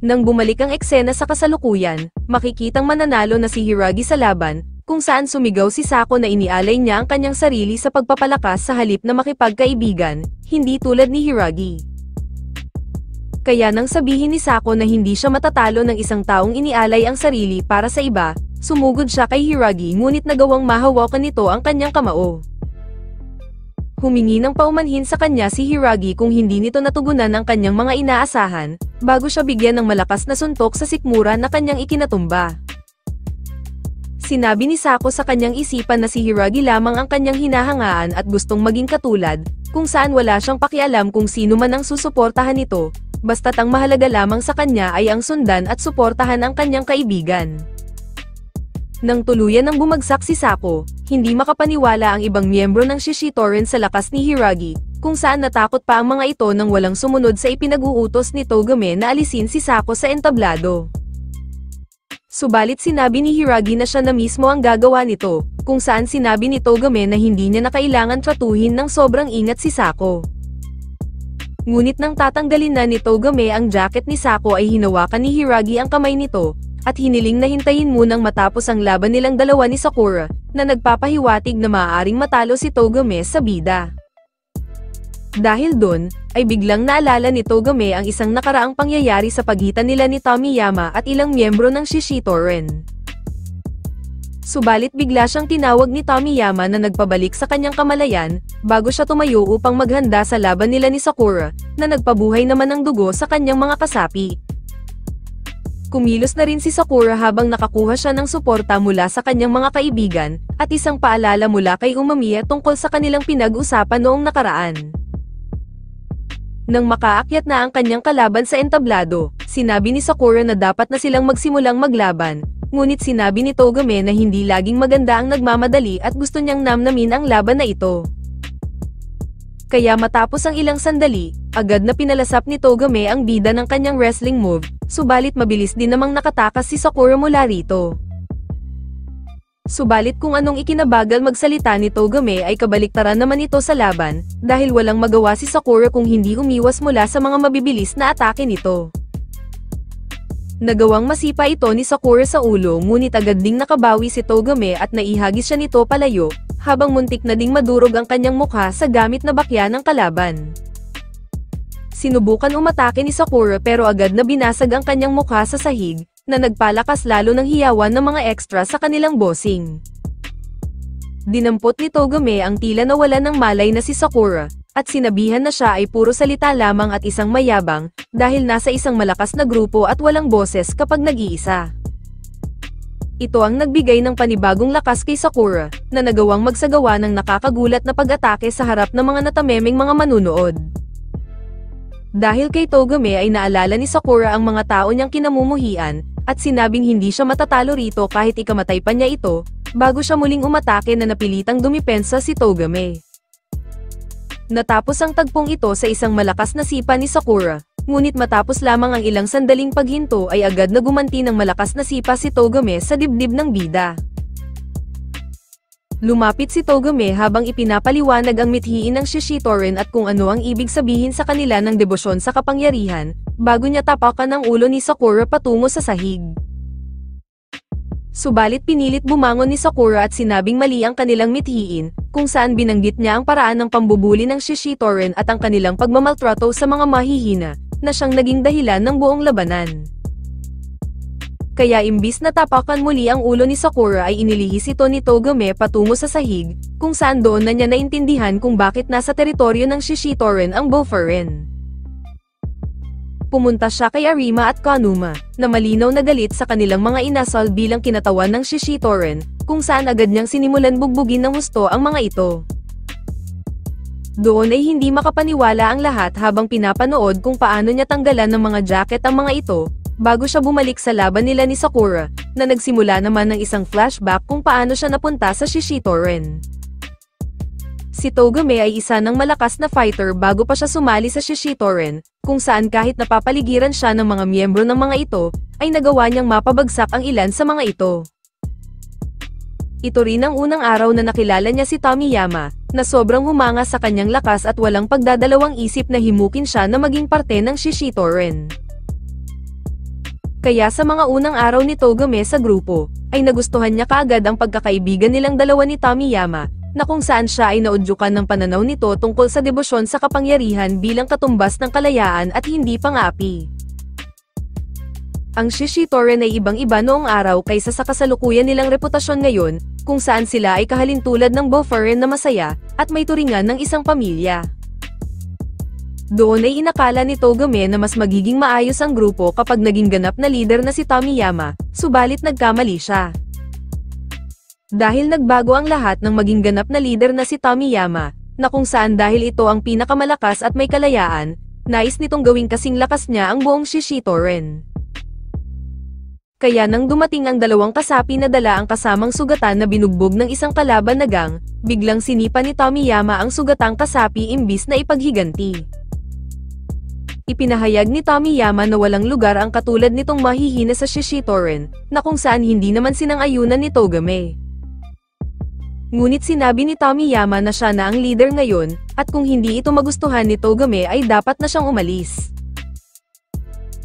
Nang bumalik ang eksena sa kasalukuyan, makikitang mananalo na si Hiragi sa laban, kung saan sumigaw si Sako na inialay niya ang kanyang sarili sa pagpapalakas sa halip na makipagkaibigan, hindi tulad ni Hiragi. Kaya nang sabihin ni Sako na hindi siya matatalo ng isang taong inialay ang sarili para sa iba, sumugod siya kay Hiragi ngunit nagawang mahawakan nito ang kanyang kamao. Humingi ng paumanhin sa kanya si Hiragi kung hindi nito natugunan ang kanyang mga inaasahan, bago siya bigyan ng malakas na suntok sa sikmura na kanyang ikinatumba. Sinabi ni Sako sa kanyang isipan na si Hiragi lamang ang kanyang hinahangaan at gustong maging katulad, kung saan wala siyang pakialam kung sino man ang susuportahan nito, basta't ang mahalaga lamang sa kanya ay ang sundan at suportahan ang kanyang kaibigan. Nang tuluyan ng bumagsak si Sako, hindi makapaniwala ang ibang miyembro ng Shishitoren sa lakas ni Hiragi, kung saan natakot pa ang mga ito nang walang sumunod sa ipinag-uutos ni Togame na alisin si Sako sa entablado. Subalit sinabi ni Hiragi na siya na mismo ang gagawa nito, kung saan sinabi ni Togame na hindi niya na kailangan tratuhin ng sobrang ingat si Sako. Ngunit nang tatanggalin na ni Togame ang jacket ni Sako ay hinawakan ni Hiragi ang kamay nito, at hiniling na hintayin munang matapos ang laban nilang dalawa ni Sakura, na nagpapahiwatig na maaaring matalo si Togame sa bida. Dahil doon, ay biglang naalala ni Togame ang isang nakaraang pangyayari sa pagitan nila ni Tomiyama at ilang miyembro ng Shishitoren. Subalit bigla siyang tinawag ni Tomiyama na nagpabalik sa kanyang kamalayan, bago siya tumayo upang maghanda sa laban nila ni Sakura, na nagpabuhay naman ng dugo sa kanyang mga kasapi. Kumilos na rin si Sakura habang nakakuha siya ng suporta mula sa kanyang mga kaibigan, at isang paalala mula kay Umamiya tungkol sa kanilang pinag-usapan noong nakaraan. Nang makaakyat na ang kanyang kalaban sa entablado, sinabi ni Sakura na dapat na silang magsimulang maglaban, ngunit sinabi ni Togame na hindi laging maganda ang nagmamadali at gusto niyang namnamin ang laban na ito. Kaya matapos ang ilang sandali, agad na pinalasap ni Togame ang bida ng kanyang wrestling move, subalit mabilis din namang nakatakas si Sakura mula rito. Subalit kung anong ikinabagal magsalita ni Togame ay kabaliktaran naman ito sa laban, dahil walang magawa si Sakura kung hindi umiwas mula sa mga mabibilis na atake nito. Nagawang masipa ito ni Sakura sa ulo ngunit agad ding nakabawi si Togame at naihagis siya nito palayo, habang muntik na ding madurog ang kanyang mukha sa gamit na bakya ng kalaban. Sinubukan umatake ni Sakura pero agad na binasag ang kanyang mukha sa sahig, na nagpalakas lalo ng hiyawan ng mga extra sa kanilang bossing. Dinampot ni Togame ang tila nawalan ng malay na si Sakura, at sinabihan na siya ay puro salita lamang at isang mayabang, dahil nasa isang malakas na grupo at walang boses kapag nag-iisa. Ito ang nagbigay ng panibagong lakas kay Sakura, na nagawang magsagawa ng nakakagulat na pag-atake sa harap ng mga natamemeng mga manunood. Dahil kay Togame ay naalala ni Sakura ang mga tao niyang kinamumuhian, at sinabing hindi siya matatalo rito kahit ikamatay pa niya ito, bago siya muling umatake na napilitang dumipensa si Togame. Natapos ang tagpong ito sa isang malakas na sipa ni Sakura, ngunit matapos lamang ang ilang sandaling paghinto ay agad na gumanti ng malakas na sipa si Togame sa dibdib ng bida. Lumapit si Togame habang ipinapaliwanag ang mithiin ng Shishitoren at kung ano ang ibig sabihin sa kanila ng debosyon sa kapangyarihan, bago niya tapakan ang ulo ni Sakura patungo sa sahig. Subalit pinilit bumangon ni Sakura at sinabing mali ang kanilang mithiin, kung saan binanggit niya ang paraan ng pambubuli ng Shishitoren at ang kanilang pagmamaltrato sa mga mahihina, na siyang naging dahilan ng buong labanan. Kaya imbis na tapakan muli ang ulo ni Sakura ay inilihis ito ni Togame patungo sa sahig, kung saan doon na niya naintindihan kung bakit nasa teritoryo ng Shishitoren ang Boferen. Pumunta siya kay Arima at Kanuma, na malinaw na galit sa kanilang mga inasal bilang kinatawan ng Shishitoren, kung saan agad niyang sinimulan bugbugin ng husto ang mga ito. Doon ay hindi makapaniwala ang lahat habang pinapanood kung paano niya tanggalan ng mga jacket ang mga ito, bago siya bumalik sa laban nila ni Sakura, na nagsimula naman ng isang flashback kung paano siya napunta sa Shishitoren. Si Togame ay isa ng malakas na fighter bago pa siya sumali sa Shishitoren, kung saan kahit napapaligiran siya ng mga miyembro ng mga ito, ay nagawa niyang mapabagsak ang ilan sa mga ito. Ito rin ang unang araw na nakilala niya si Tomiyama, na sobrang humanga sa kanyang lakas at walang pagdadalawang isip na himukin siya na maging parte ng Shishitoren. Kaya sa mga unang araw ni Togame sa grupo, ay nagustuhan niya kaagad ang pagkakaibigan nilang dalawa ni Tomiyama, na kung saan siya ay naudyukan ng pananaw nito tungkol sa debosyon sa kapangyarihan bilang katumbas ng kalayaan at hindi pang-api. Ang Shishitoren ay ibang-iba noong araw kaysa sa kasalukuyan nilang reputasyon ngayon, kung saan sila ay kahalintulad ng Boferen na masaya, at may turingan ng isang pamilya. Doon ay inakala ni Togame na mas magiging maayos ang grupo kapag naging ganap na leader na si Tomiyama, subalit nagkamali siya. Dahil nagbago ang lahat ng maging ganap na leader na si Tomiyama, na kung saan dahil ito ang pinakamalakas at may kalayaan, nais nitong gawing kasing lakas niya ang buong Shishitoren. Kaya nang dumating ang dalawang kasapi na dala ang kasamang sugatan na binugbog ng isang kalaban na gang, biglang sinipa ni Tomiyama ang sugatang kasapi imbis na ipaghiganti. Ipinahayag ni Tomiyama na walang lugar ang katulad nitong mahihina sa Shishitoren, na kung saan hindi naman sinang-ayunan ni Togame. Ngunit sinabi ni Tomiyama na siya na ang leader ngayon, at kung hindi ito magustuhan ni Togame ay dapat na siyang umalis.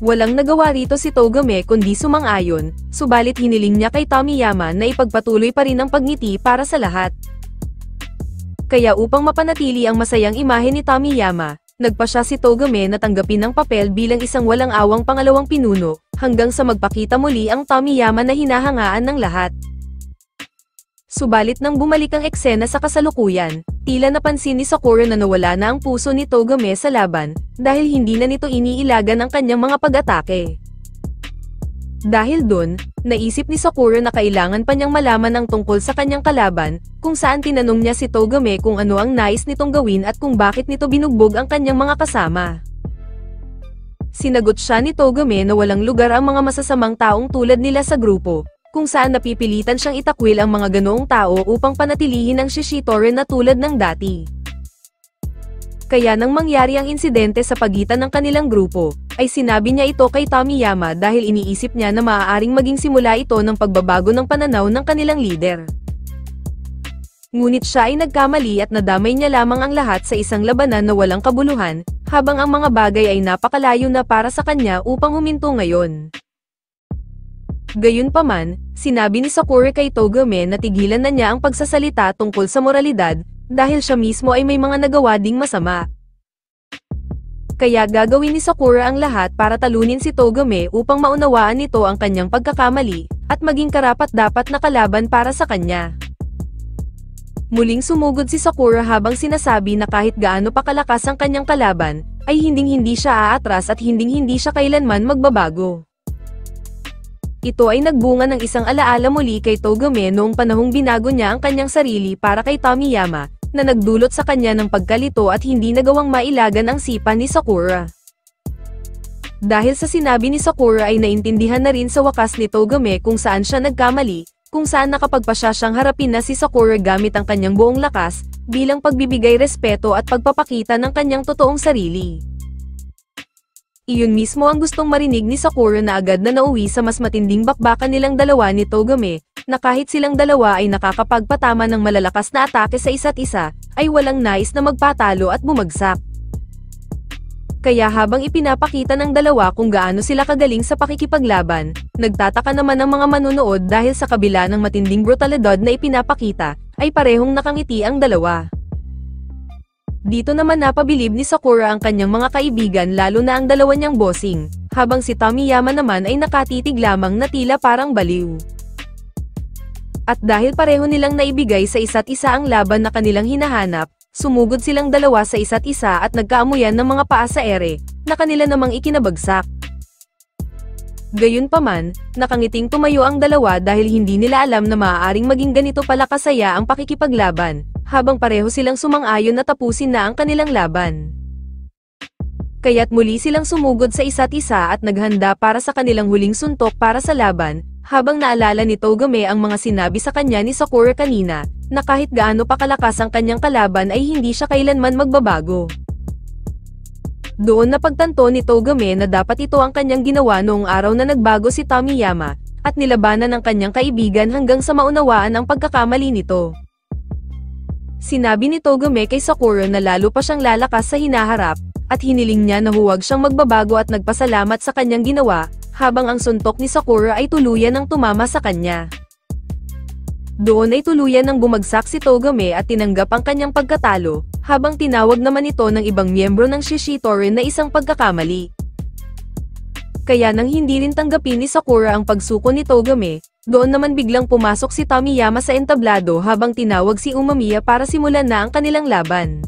Walang nagawa rito si Togame kundi sumang-ayon, subalit hiniling niya kay Tomiyama na ipagpatuloy pa rin ang pagngiti para sa lahat. Kaya upang mapanatili ang masayang imahe ni Tomiyama, nagpa siya si Togame na tanggapin ang papel bilang isang walang awang pangalawang pinuno, hanggang sa magpakita muli ang Tomiyama na hinahangaan ng lahat. Subalit nang bumalik ang eksena sa kasalukuyan, tila napansin ni Sakura na nawala na ang puso ni Togame sa laban, dahil hindi na nito iniilagan ang kanyang mga pag-atake. Dahil dun, naisip ni Sakura na kailangan pa niyang malaman ang tungkol sa kanyang kalaban, kung saan tinanong niya si Togame kung ano ang nais nitong gawin at kung bakit nito binugbog ang kanyang mga kasama. Sinagot siya ni Togame na walang lugar ang mga masasamang taong tulad nila sa grupo, kung saan napipilitan siyang itakwil ang mga ganoong tao upang panatilihin ang Shishitori na tulad ng dati. Kaya nang mangyari ang insidente sa pagitan ng kanilang grupo, ay sinabi niya ito kay Tomiyama dahil iniisip niya na maaaring maging simula ito ng pagbabago ng pananaw ng kanilang leader. Ngunit siya ay nagkamali at nadamay niya lamang ang lahat sa isang labanan na walang kabuluhan, habang ang mga bagay ay napakalayo na para sa kanya upang huminto ngayon. Gayunpaman, sinabi ni Sakura kay Togame na tigilan na niya ang pagsasalita tungkol sa moralidad, dahil siya mismo ay may mga nagawa ding masama. Kaya gagawin ni Sakura ang lahat para talunin si Togame upang maunawaan nito ang kanyang pagkakamali, at maging karapat-dapat na kalaban para sa kanya. Muling sumugod si Sakura habang sinasabi na kahit gaano pa kalakas ang kanyang kalaban, ay hinding-hindi siya aatras at hinding-hindi siya kailanman magbabago. Ito ay nagbunga ng isang alaala muli kay Togame noong panahong binago niya ang kanyang sarili para kay Tomiyama, na nagdulot sa kanya ng pagkalito at hindi nagawang mailagan ang sipa ni Sakura. Dahil sa sinabi ni Sakura ay naintindihan na rin sa wakas ni Togame kung saan siya nagkamali, kung saan nakapagpasya siyang harapin na si Sakura gamit ang kanyang buong lakas, bilang pagbibigay respeto at pagpapakita ng kanyang totoong sarili. Iyon mismo ang gustong marinig ni Sakura na agad na nauwi sa mas matinding bakbakan nilang dalawa ni Togame, na kahit silang dalawa ay nakakapagpatama ng malalakas na atake sa isa't isa, ay walang nais na magpatalo at bumagsak. Kaya habang ipinapakita ng dalawa kung gaano sila kagaling sa pakikipaglaban, nagtataka naman ang mga manunood dahil sa kabila ng matinding brutalidad na ipinapakita, ay parehong nakangiti ang dalawa. Dito naman napabilib ni Sakura ang kanyang mga kaibigan lalo na ang dalawa niyang bossing, habang si Tomiyama naman ay nakatitig lamang na tila parang baliw. At dahil pareho nilang naibigay sa isa't isa ang laban na kanilang hinahanap, sumugod silang dalawa sa isa't isa at nagkaamuyan ng mga paa sa ere, na kanila namang ikinabagsak. Gayunpaman, nakangiting tumayo ang dalawa dahil hindi nila alam na maaaring maging ganito pala kasaya ang pakikipaglaban, habang pareho silang sumang-ayon na tapusin na ang kanilang laban. Kaya't muli silang sumugod sa isa't isa at naghanda para sa kanilang huling suntok para sa laban, habang naalala ni Togame ang mga sinabi sa kanya ni Sakura kanina, na kahit gaano pa kalakas ang kanyang kalaban ay hindi siya kailanman magbabago. Doon napagtanto ni Togame na dapat ito ang kanyang ginawa noong araw na nagbago si Tomiyama, at nilabanan ng kanyang kaibigan hanggang sa maunawaan ang pagkakamali nito. Sinabi ni Togame kay Sakura na lalo pa siyang lalakas sa hinaharap, at hiniling niya na huwag siyang magbabago at nagpasalamat sa kanyang ginawa, habang ang suntok ni Sakura ay tuluyan ng tumama sa kanya. Doon ay tuluyan ng bumagsak si Togame at tinanggap ang kanyang pagkatalo, habang tinawag naman ito ng ibang miyembro ng Shishitori na isang pagkakamali. Kaya nang hindi rin tanggapin ni Sakura ang pagsuko ni Togame, doon naman biglang pumasok si Tomiyama sa entablado habang tinawag si Umamiya para simulan na ang kanilang laban.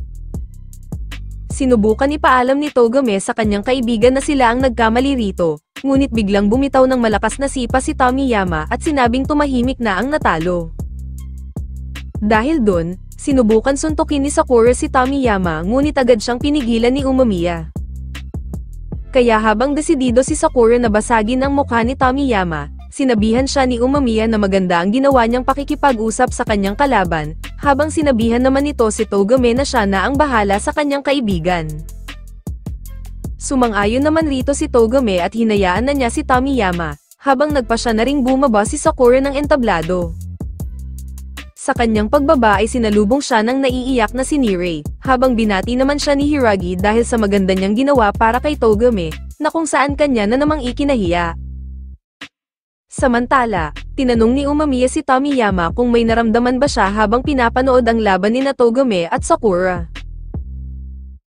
Sinubukan ipaalam ni Togame sa kanyang kaibigan na sila ang nagkamali rito, ngunit biglang bumitaw ng malakas na sipa si Tomiyama at sinabing tumahimik na ang natalo. Dahil doon, sinubukan suntukin ni Sakura si Tomiyama ngunit agad siyang pinigilan ni Umamiya. Kaya habang desidido si Sakura na basagin ang mukha ni Tomiyama, sinabihan siya ni Umamiya na maganda ang ginawa niyang pakikipag-usap sa kanyang kalaban, habang sinabihan naman nito si Togame na siya na ang bahala sa kanyang kaibigan. Sumang-ayon naman rito si Togame at hinayaan na niya si Tomiyama, habang nagpa siya na ring bumaba si Sakura ng entablado. Sa kanyang pagbaba ay sinalubong siya ng naiiyak na si Nirei, habang binati naman siya ni Hiragi dahil sa maganda niyang ginawa para kay Togame, na kung saan kanya na namang ikinahiya. Samantala, tinanong ni Umamiya si Tomiyama kung may naramdaman ba siya habang pinapanood ang laban ni Togame at Sakura.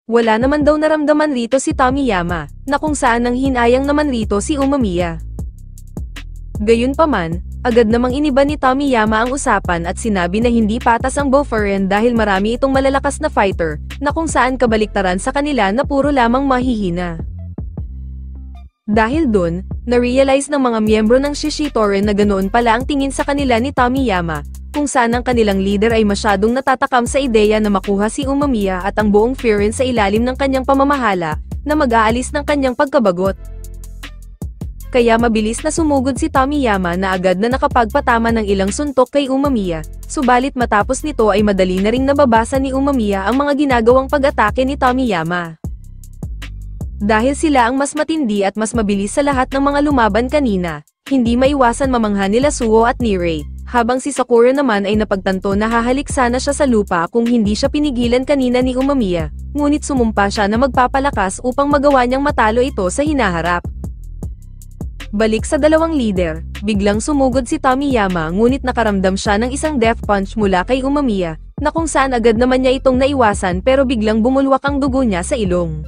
Wala naman daw naramdaman rito si Tomiyama, na kung saan nang hinayang naman rito si Umamiya. Gayunpaman, Agad namang iniba ni Tomiyama ang usapan at sinabi na hindi patas ang Bofurian dahil marami itong malalakas na fighter, na kung saan kabaliktaran sa kanila na puro lamang mahihina. Dahil dun, na-realize ng mga miyembro ng Shishitoren na ganoon pala ang tingin sa kanila ni Tomiyama, kung saan ang kanilang leader ay masyadong natatakam sa ideya na makuha si Umamiya at ang buong Frieren sa ilalim ng kanyang pamamahala, na mag-aalis ng kanyang pagkabagot. Kaya mabilis na sumugod si Tomiyama na agad na nakapagpatama ng ilang suntok kay Umamiya, subalit matapos nito ay madali na ring nababasa ni Umamiya ang mga ginagawang pag-atake ni Tomiyama. Dahil sila ang mas matindi at mas mabilis sa lahat ng mga lumaban kanina, hindi maiwasan mamangha nila Suo at Nirei, habang si Sakura naman ay napagtanto na hahalik sana siya sa lupa kung hindi siya pinigilan kanina ni Umamiya, ngunit sumumpa siya na magpapalakas upang magawa niyang matalo ito sa hinaharap. Balik sa dalawang leader, biglang sumugod si Tomiyama ngunit nakaramdam siya ng isang death punch mula kay Umamiya, na kung saan agad naman niya itong naiwasan pero biglang bumulwak ang dugo niya sa ilong.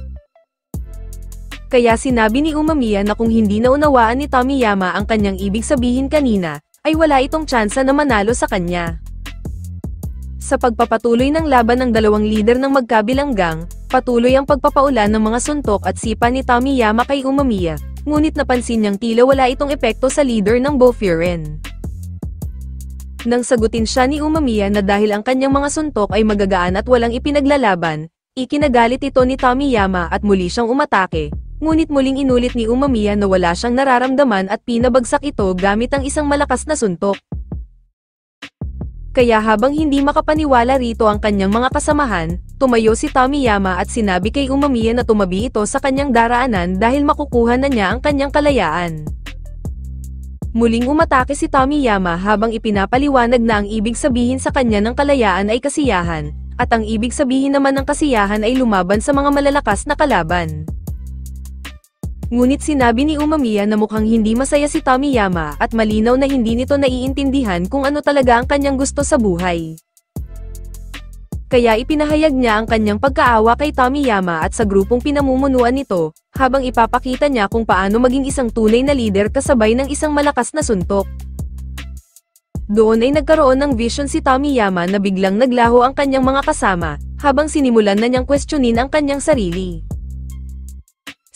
Kaya sinabi ni Umamiya na kung hindi naunawaan ni Tomiyama ang kanyang ibig sabihin kanina, ay wala itong tsansa na manalo sa kanya. Sa pagpapatuloy ng laban ng dalawang leader ng magkabilang gang, patuloy ang pagpapaulan ng mga suntok at sipa ni Tomiyama kay Umamiya, ngunit napansin niyang tila wala itong epekto sa leader ng Bofurian. Nang sagutin siya ni Umamiya na dahil ang kanyang mga suntok ay magagaan at walang ipinaglalaban, ikinagalit ito ni Tomiyama at muli siyang umatake, ngunit muling inulit ni Umamiya na wala siyang nararamdaman at pinabagsak ito gamit ang isang malakas na suntok. Kaya habang hindi makapaniwala rito ang kanyang mga kasamahan, tumayo si Tomiyama at sinabi kay Umamiya na tumabi ito sa kanyang daraanan dahil makukuha na niya ang kanyang kalayaan. Muling umatake si Tomiyama habang ipinapaliwanag na ang ibig sabihin sa kanya ng kalayaan ay kasiyahan, at ang ibig sabihin naman ng kasiyahan ay lumaban sa mga malalakas na kalaban. Ngunit sinabi ni Umamiya na mukhang hindi masaya si Tomiyama at malinaw na hindi nito naiintindihan kung ano talaga ang kanyang gusto sa buhay. Kaya ipinahayag niya ang kanyang pagkaawa kay Tomiyama at sa grupong pinamumunuan nito, habang ipapakita niya kung paano maging isang tunay na leader kasabay ng isang malakas na suntok. Doon ay nagkaroon ng vision si Tomiyama na biglang naglaho ang kanyang mga kasama, habang sinimulan na niyang questionin ang kanyang sarili.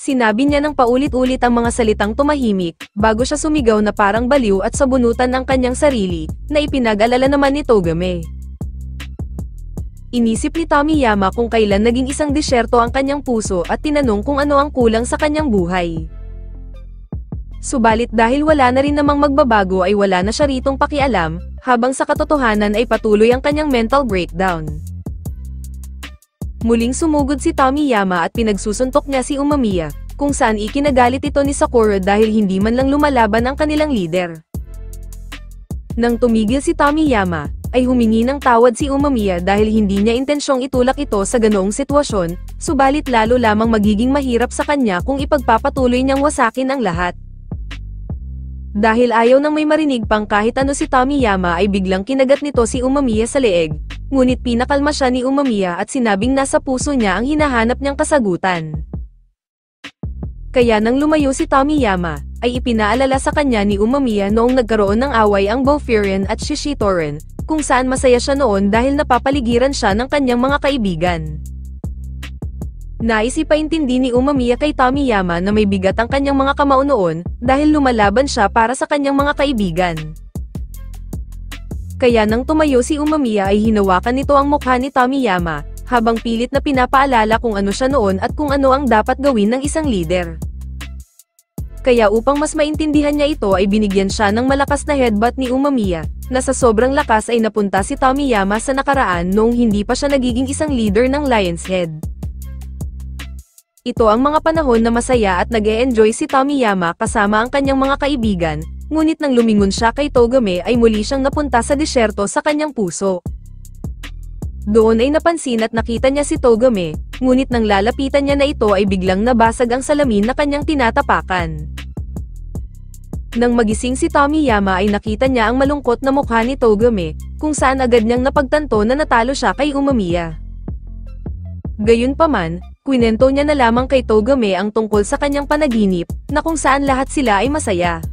Sinabi niya ng paulit-ulit ang mga salitang tumahimik, bago siya sumigaw na parang baliw at sabunutan ang kanyang sarili, na ipinag-alala naman ni Togame. Inisip ni Tomiyama kung kailan naging isang disyerto ang kanyang puso at tinanong kung ano ang kulang sa kanyang buhay. Subalit dahil wala na rin namang magbabago ay wala na siya ritong pakialam, habang sa katotohanan ay patuloy ang kanyang mental breakdown. Muling sumugod si Tomiyama at pinagsusuntok niya si Umamiya, kung saan ikinagalit ito ni Sakura dahil hindi man lang lumalaban ang kanilang leader. Nang tumigil si Tomiyama, ay humingi ng tawad si Umamiya dahil hindi niya intensyong itulak ito sa ganoong sitwasyon, subalit lalo lamang magiging mahirap sa kanya kung ipagpapatuloy niyang wasakin ang lahat. Dahil ayaw nang may marinig pang kahit ano si Tomiyama ay biglang kinagat nito si Umamiya sa leeg, ngunit pinakalma siya ni Umamiya at sinabing nasa puso niya ang hinahanap niyang kasagutan. Kaya nang lumayo si Tomiyama, ay ipinaalala sa kanya ni Umamiya noong nagkaroon ng away ang Bofurian at Shishitoren, kung saan masaya siya noon dahil napapaligiran siya ng kanyang mga kaibigan. Nais ipaintindi ni Umamiya kay Tomiyama na may bigat ang kanyang mga kamao noon, dahil lumalaban siya para sa kanyang mga kaibigan. Kaya nang tumayo si Umamiya ay hinawakan nito ang mukha ni Tomiyama, habang pilit na pinapaalala kung ano siya noon at kung ano ang dapat gawin ng isang leader. Kaya upang mas maintindihan niya ito ay binigyan siya ng malakas na headbutt ni Umamiya, na sa sobrang lakas ay napunta si Tomiyama sa nakaraan noong hindi pa siya nagiging isang leader ng Lion's Head. Ito ang mga panahon na masaya at nag-e-enjoy si Tomiyama kasama ang kanyang mga kaibigan, ngunit nang lumingon siya kay Togame ay muli siyang napunta sa disyerto sa kanyang puso. Doon ay napansin at nakita niya si Togame, ngunit nang lalapitan niya na ito ay biglang nabasag ang salamin na kanyang tinatapakan. Nang magising si Tomiyama ay nakita niya ang malungkot na mukha ni Togame, kung saan agad niyang napagtanto na natalo siya kay Umamiya. Gayunpaman, kwinento niya na lamang kay Togame ang tungkol sa kanyang panaginip, na kung saan lahat sila ay masaya.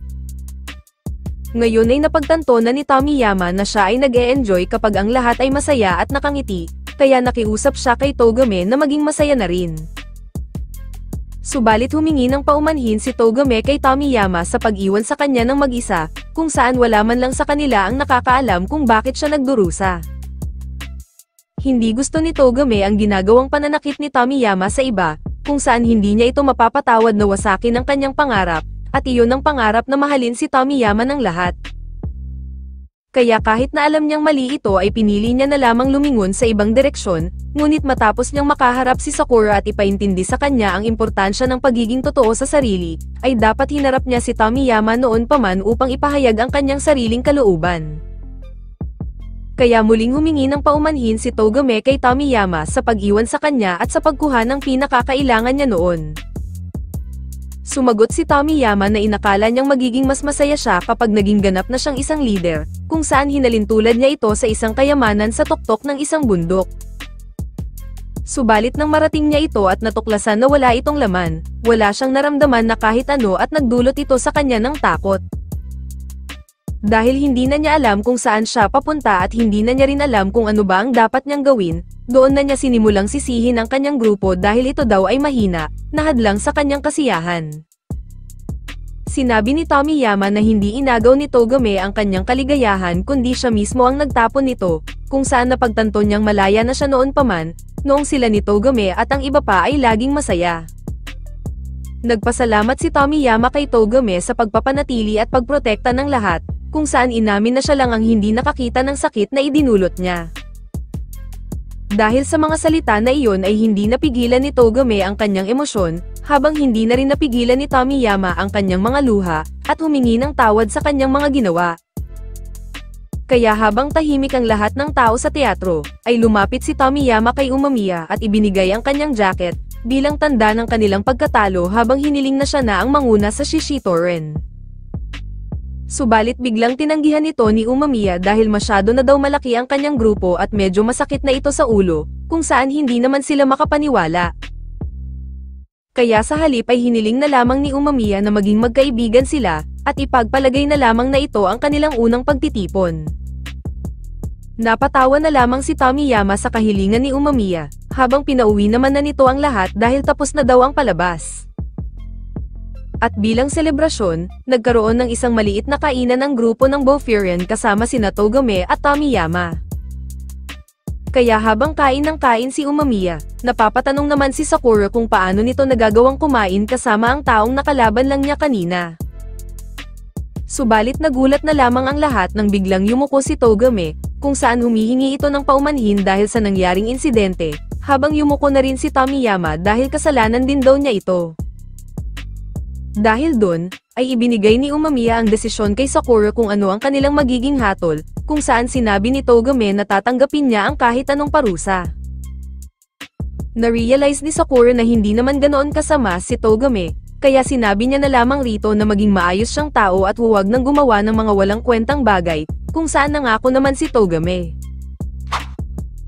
Ngayon ay napagtanto na ni Tomiyama na siya ay nag-e-enjoy kapag ang lahat ay masaya at nakangiti, kaya nakiusap siya kay Togame na maging masaya na rin. Subalit humingi ng paumanhin si Togame kay Tomiyama sa pag-iwan sa kanya ng mag-isa, kung saan wala man lang sa kanila ang nakakaalam kung bakit siya nagdurusa. Hindi gusto ni Togame ang ginagawang pananakit ni Tomiyama sa iba, kung saan hindi niya ito mapapatawad na wasakin ang kanyang pangarap, at iyon ang pangarap na mahalin si Tomiyama ng lahat. Kaya kahit na alam niyang mali ito ay pinili niya na lamang lumingon sa ibang direksyon, ngunit matapos niyang makaharap si Sakura at ipaintindi sa kanya ang importansya ng pagiging totoo sa sarili, ay dapat hinarap niya si Tomiyama noon pa man upang ipahayag ang kanyang sariling kalooban. Kaya muling humingi ng paumanhin si Togame kay Tomiyama sa pag-iwan sa kanya at sa pagkuha ng pinakakailangan niya noon. Sumagot si Tomiyama na inakala niyang magiging mas masaya siya kapag naging ganap na siyang isang leader, kung saan hinalintulad niya ito sa isang kayamanan sa tuktok ng isang bundok. Subalit nang marating niya ito at natuklasan na wala itong laman, wala siyang naramdaman na kahit ano at nagdulot ito sa kanya ng takot. Dahil hindi na niya alam kung saan siya papunta at hindi na niya rin alam kung ano ba ang dapat niyang gawin, doon na niya sinimulang sisihin ang kanyang grupo dahil ito daw ay mahina, na hadlang sa kanyang kasiyahan. Sinabi ni Tomiyama na hindi inagaw ni Togame ang kanyang kaligayahan kundi siya mismo ang nagtapon nito, kung saan napagtanto niyang malaya na siya noon pa man, noong sila ni Togame at ang iba pa ay laging masaya. Nagpasalamat si Tomiyama kay Togame sa pagpapanatili at pagprotekta ng lahat, kung saan inamin na siya lang ang hindi nakakita ng sakit na idinulot niya. Dahil sa mga salita na iyon ay hindi napigilan ni Togame ang kanyang emosyon, habang hindi na rin napigilan ni Tomiyama ang kanyang mga luha, at humingi ng tawad sa kanyang mga ginawa. Kaya habang tahimik ang lahat ng tao sa teatro, ay lumapit si Tomiyama kay Umamiya at ibinigay ang kanyang jacket, bilang tanda ng kanilang pagkatalo habang hiniling na siya na ang manguna sa Shishitoren. Subalit biglang tinanggihan ito ni Umamiya dahil masyado na daw malaki ang kanyang grupo at medyo masakit na ito sa ulo, kung saan hindi naman sila makapaniwala. Kaya sa halip ay hiniling na lamang ni Umamiya na maging magkaibigan sila, at ipagpalagay na lamang na ito ang kanilang unang pagtitipon. Napatawa na lamang si Tomiyama sa kahilingan ni Umamiya, habang pinauwi naman na nito ang lahat dahil tapos na daw ang palabas. At bilang selebrasyon, nagkaroon ng isang maliit na kainan ng grupo ng Bofurian kasama sina Togame at Tomiyama. Kaya habang kain ng kain si Umamiya, napapatanong naman si Sakura kung paano nito nagagawang kumain kasama ang taong nakalaban lang niya kanina. Subalit nagulat na lamang ang lahat nang biglang yumuko si Togame, kung saan humihingi ito ng paumanhin dahil sa nangyaring insidente, habang yumuko na rin si Tomiyama dahil kasalanan din daw niya ito. Dahil doon, ay ibinigay ni Umamiya ang desisyon kay Sakura kung ano ang kanilang magiging hatol, kung saan sinabi ni Togame na tatanggapin niya ang kahit anong parusa. Na-realize ni Sakura na hindi naman ganoon kasama si Togame, kaya sinabi niya na lamang rito na maging maayos siyang tao at huwag nang gumawa ng mga walang kwentang bagay, kung saan nangako naman si Togame.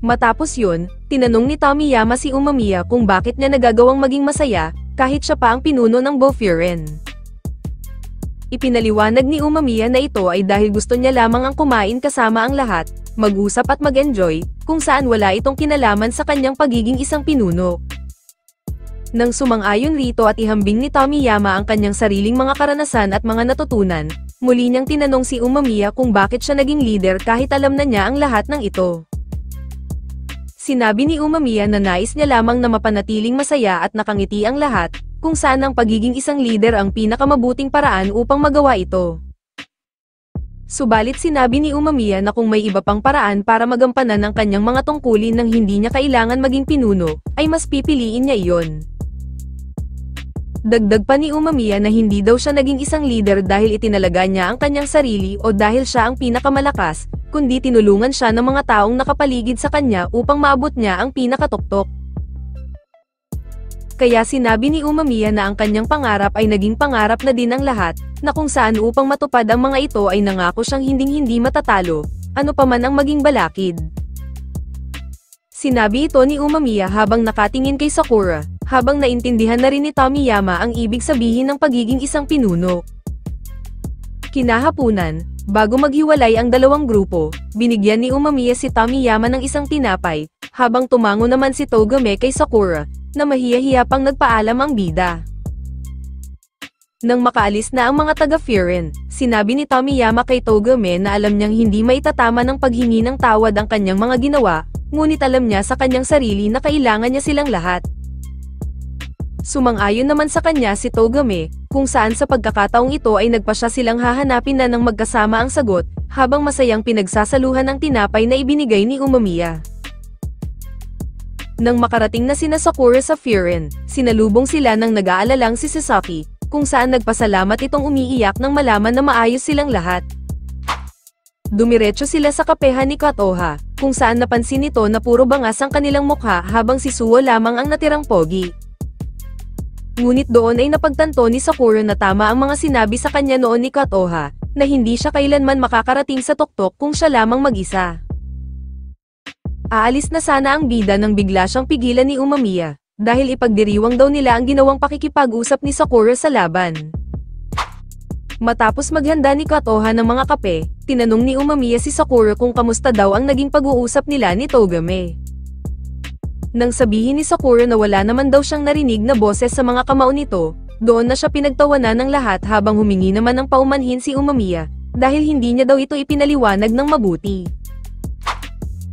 Matapos yun, tinanong ni Tomiyama si Umamiya kung bakit niya nagagawang maging masaya, kahit siya pa ang pinuno ng Bofurian. Ipinaliwanag ni Umamiya na ito ay dahil gusto niya lamang ang kumain kasama ang lahat, mag-usap at mag-enjoy, kung saan wala itong kinalaman sa kanyang pagiging isang pinuno. Nang sumang-ayon rito at ihambing ni Tomiyama ang kanyang sariling mga karanasan at mga natutunan, muli niyang tinanong si Umamiya kung bakit siya naging leader kahit alam na niya ang lahat ng ito. Sinabi ni Umamiya na nais niya lamang na mapanatiling masaya at nakangiti ang lahat, kung saan ang pagiging isang leader ang pinakamabuting paraan upang magawa ito. Subalit sinabi ni Umamiya na kung may iba pang paraan para magampanan ang kanyang mga tungkulin nang hindi niya kailangan maging pinuno, ay mas pipiliin niya iyon. Dagdag pa ni Umamiya na hindi daw siya naging isang leader dahil itinalaga niya ang kanyang sarili o dahil siya ang pinakamalakas, kundi tinulungan siya ng mga taong nakapaligid sa kanya upang maabot niya ang pinakatuktok. Kaya sinabi ni Umamiya na ang kanyang pangarap ay naging pangarap na din ng lahat, na kung saan upang matupad ang mga ito ay nangako siyang hinding-hindi matatalo, ano pa man ang maging balakid. Sinabi ito ni Umamiya habang nakatingin kay Sakura, habang naintindihan na rin ni Tomiyama ang ibig sabihin ng pagiging isang pinuno. Kinahapunan, bago maghiwalay ang dalawang grupo, binigyan ni Umamiya si Tomiyama ng isang tinapay, habang tumango naman si Togame kay Sakura, na mahiya-hiya pang nagpaalam ang bida. Nang makaalis na ang mga taga-Frieren, sinabi ni Tomiyama kay Togame na alam niyang hindi maitatama ng paghingi ng tawad ang kanyang mga ginawa, ngunit alam niya sa kanyang sarili na kailangan niya silang lahat. Sumang-ayon naman sa kanya si Togame, kung saan sa pagkakataong ito ay nagpasya silang hahanapin na ng magkasama ang sagot, habang masayang pinagsasaluhan ang tinapay na ibinigay ni Umamiya. Nang makarating na sina Sakura sa Frieren, sinalubong sila ng nag-aalalang si Sasaki, kung saan nagpasalamat itong umiiyak nang malaman na maayos silang lahat. Dumiretso sila sa kapehan ni Katoha, kung saan napansin nito na puro bangas ang kanilang mukha habang si Suo lamang ang natirang pogi. Ngunit doon ay napagtanto ni Sakura na tama ang mga sinabi sa kanya noon ni Katoha, na hindi siya kailanman makakarating sa tuktok kung siya lamang mag-isa. Aalis na sana ang bida nang bigla siyang pigilan ni Umamiya, dahil ipagdiriwang daw nila ang ginawang pakikipag-usap ni Sakura sa laban. Matapos maghanda ni Katoha ng mga kape, tinanong ni Umamiya si Sakura kung kamusta daw ang naging pag-uusap nila ni Togame. Nang sabihin ni Sakura na wala naman daw siyang narinig na boses sa mga kamao nito, doon na siya pinagtawanan ng lahat habang humingi naman ng paumanhin si Umamiya, dahil hindi niya daw ito ipinaliwanag ng mabuti.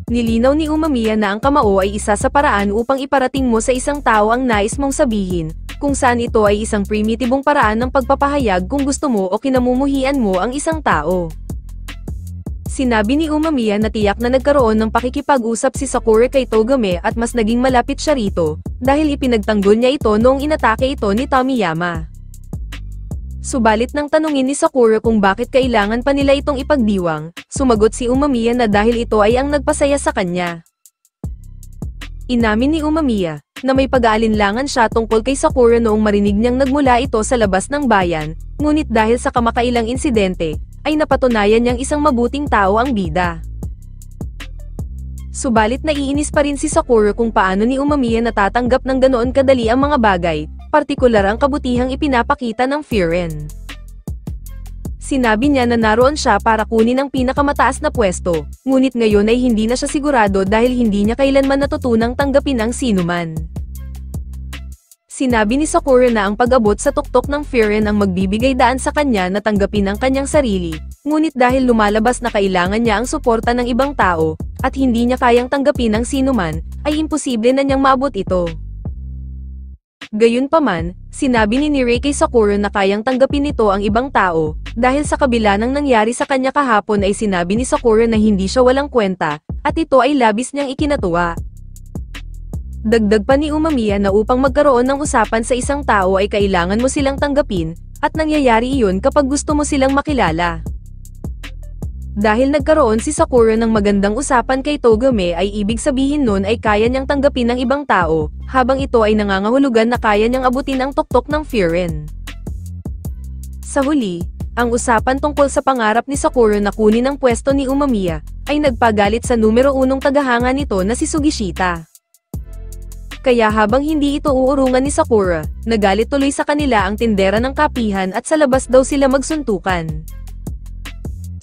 Nilinaw ni Umamiya na ang kamao ay isa sa paraan upang iparating mo sa isang tao ang nais mong sabihin, kung saan ito ay isang primitibong paraan ng pagpapahayag kung gusto mo o kinamumuhian mo ang isang tao. Sinabi ni Umamiya na tiyak na nagkaroon ng pakikipag-usap si Sakura kay Togame at mas naging malapit siya rito, dahil ipinagtanggol niya ito noong inatake ito ni Tomiyama. Subalit nang tanungin ni Sakura kung bakit kailangan pa nila itong ipagdiwang, sumagot si Umamiya na dahil ito ay ang nagpasaya sa kanya. Inamin ni Umamiya, na may pag-aalinlangan siya tungkol kay Sakura noong marinig niyang nagmula ito sa labas ng bayan, ngunit dahil sa kamakailang insidente, ay napatunayan niyang isang mabuting tao ang bida. Subalit naiinis pa rin si Sakura kung paano ni Umamiya natatanggap ng ganoon kadali ang mga bagay, partikular ang kabutihang ipinapakita ng Frieren. Sinabi niya na naroon siya para kunin ang pinakamataas na pwesto, ngunit ngayon ay hindi na siya sigurado dahil hindi niya kailanman natutunang tanggapin ang sinuman. Sinabi ni Sakura na ang pag-abot sa tuktok ng Frieren ang magbibigay daan sa kanya na tanggapin ang kanyang sarili, ngunit dahil lumalabas na kailangan niya ang suporta ng ibang tao, at hindi niya kayang tanggapin ang sinuman, ay imposible na niyang maabot ito. Gayunpaman, sinabi ni Nirei kay Sakura na kayang tanggapin nito ang ibang tao, dahil sa kabila ng nangyari sa kanya kahapon ay sinabi ni Sakura na hindi siya walang kwenta, at ito ay labis niyang ikinatuwa. Dagdag pa ni Umamiya na upang magkaroon ng usapan sa isang tao ay kailangan mo silang tanggapin, at nangyayari iyon kapag gusto mo silang makilala. Dahil nagkaroon si Sakura ng magandang usapan kay Togame ay ibig sabihin nun ay kaya niyang tanggapin ng ibang tao, habang ito ay nangangahulugan na kaya niyang abutin ang tuktok ng Frieren. Sa huli, ang usapan tungkol sa pangarap ni Sakura na kunin ang pwesto ni Umamiya, ay nagpagalit sa numero 1 tagahanga nito na si Sugishita. Kaya habang hindi ito uurungan ni Sakura, nagalit tuloy sa kanila ang tindera ng kapihan at sa labas daw sila magsuntukan.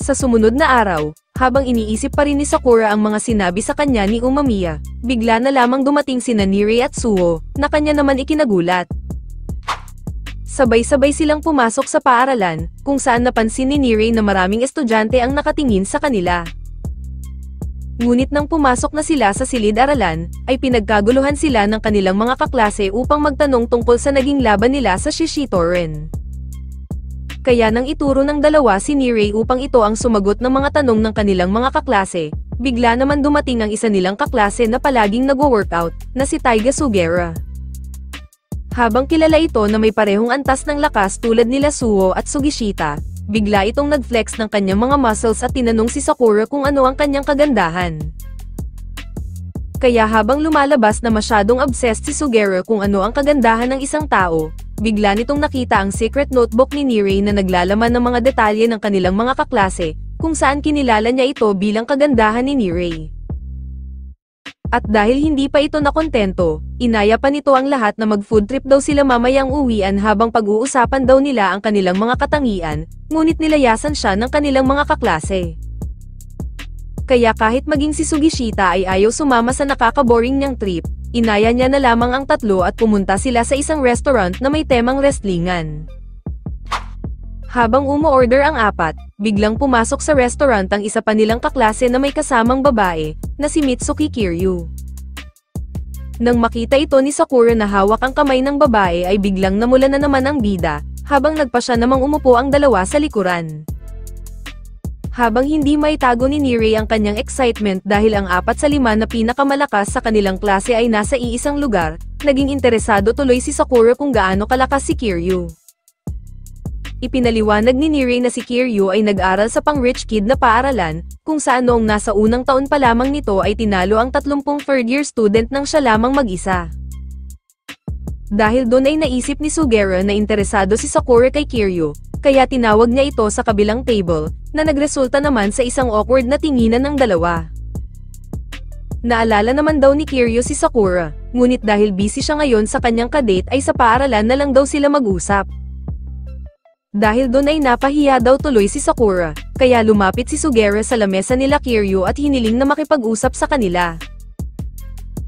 Sa sumunod na araw, habang iniisip pa rin ni Sakura ang mga sinabi sa kanya ni Umamiya, bigla na lamang dumating sina Nirei at Suho, na kanya naman ikinagulat. Sabay-sabay silang pumasok sa paaralan, kung saan napansin ni Nirei na maraming estudyante ang nakatingin sa kanila. Ngunit nang pumasok na sila sa silid-aralan, ay pinagkaguluhan sila ng kanilang mga kaklase upang magtanong tungkol sa naging laban nila sa Shishitoren. Kaya nang ituro ng dalawa si Nirei upang ito ang sumagot ng mga tanong ng kanilang mga kaklase, bigla naman dumating ang isa nilang kaklase na palaging nagwo-workout, na si Taiga Sugera. Habang kilala ito na may parehong antas ng lakas tulad nila Suho at Sugishita, bigla itong nag-flex ng kanyang mga muscles at tinanong si Sakura kung ano ang kanyang kagandahan. Kaya habang lumalabas na masyadong obsessed si Sugera kung ano ang kagandahan ng isang tao, bigla nitong nakita ang secret notebook ni Nirei na naglalaman ng mga detalye ng kanilang mga kaklase, kung saan kinilala niya ito bilang kagandahan ni Nirei. At dahil hindi pa ito nakontento, inaya pa nito ang lahat na mag-food trip daw sila mamayang uwian habang pag-uusapan daw nila ang kanilang mga katangian, ngunit nilayasan siya ng kanilang mga kaklase. Kaya kahit maging si Sugishita ay ayaw sumama sa nakakaboring niyang trip, inaya niya na lamang ang tatlo at pumunta sila sa isang restaurant na may temang wrestlingan. Habang umo-order ang apat, biglang pumasok sa restaurant ang isa pa nilang kaklase na may kasamang babae, na si Mitsuki Kiryu. Nang makita ito ni Sakura na hawak ang kamay ng babae ay biglang namula na naman ang bida, habang nagpa siya namang umupo ang dalawa sa likuran. Habang hindi maitago ni Nire ang kanyang excitement dahil ang 4 sa 5 na pinakamalakas sa kanilang klase ay nasa iisang lugar, naging interesado tuloy si Sakura kung gaano kalakas si Kiryu. Ipinaliwanag ni Nire na si Kiryu ay nag-aral sa pang-rich kid na paaralan, kung saan noong nasa unang taon pa lamang nito ay tinalo ang 30 third-year student nang siya lamang mag-isa. Dahil doon ay naisip ni Sugera na interesado si Sakura kay Kiryu, kaya tinawag niya ito sa kabilang table, na nagresulta naman sa isang awkward na tinginan ng dalawa. Naalala naman daw ni Kiryu si Sakura, ngunit dahil busy siya ngayon sa kanyang kadate ay sa paaralan na lang daw sila mag-usap. Dahil doon ay napahiya daw tuloy si Sakura, kaya lumapit si Sugera sa lamesa nila Kiryu at hiniling na makipag-usap sa kanila.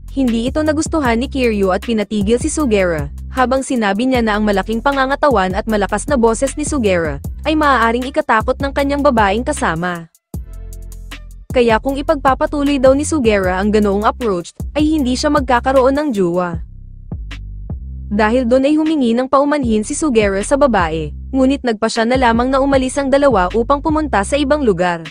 Hindi ito nagustuhan ni Kiryu at pinatigil si Sugera, habang sinabi niya na ang malaking pangangatawan at malakas na boses ni Sugera, ay maaaring ikatakot ng kanyang babaeng kasama. Kaya kung ipagpapatuloy daw ni Sugera ang ganoong approach, ay hindi siya magkakaroon ng jowa. Dahil doon ay humingi ng paumanhin si Sugera sa babae, ngunit nagpa siya na lamang na umalis ang dalawa upang pumunta sa ibang lugar.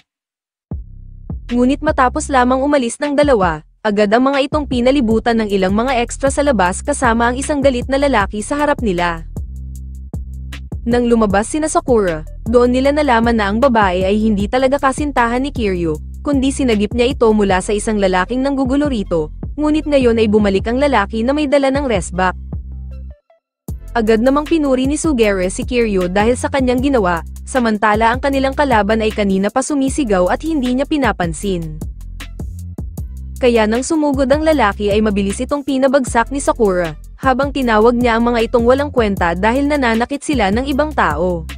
Ngunit matapos lamang umalis ng dalawa, agad ang mga itong pinalibutan ng ilang mga extra sa labas kasama ang isang galit na lalaki sa harap nila. Nang lumabas sina Sakura, doon nila nalaman na ang babae ay hindi talaga kasintahan ni Kiryu, kundi sinagip niya ito mula sa isang lalaking nanggugulo rito, ngunit ngayon ay bumalik ang lalaki na may dala ng restback. Agad namang pinuri ni Sugera si Kiryu dahil sa kanyang ginawa, samantala ang kanilang kalaban ay kanina pa sumisigaw at hindi niya pinapansin. Kaya nang sumugod ang lalaki ay mabilis itong pinabagsak ni Sakura, habang tinawag niya ang mga itong walang kwenta dahil nananakit sila ng ibang tao.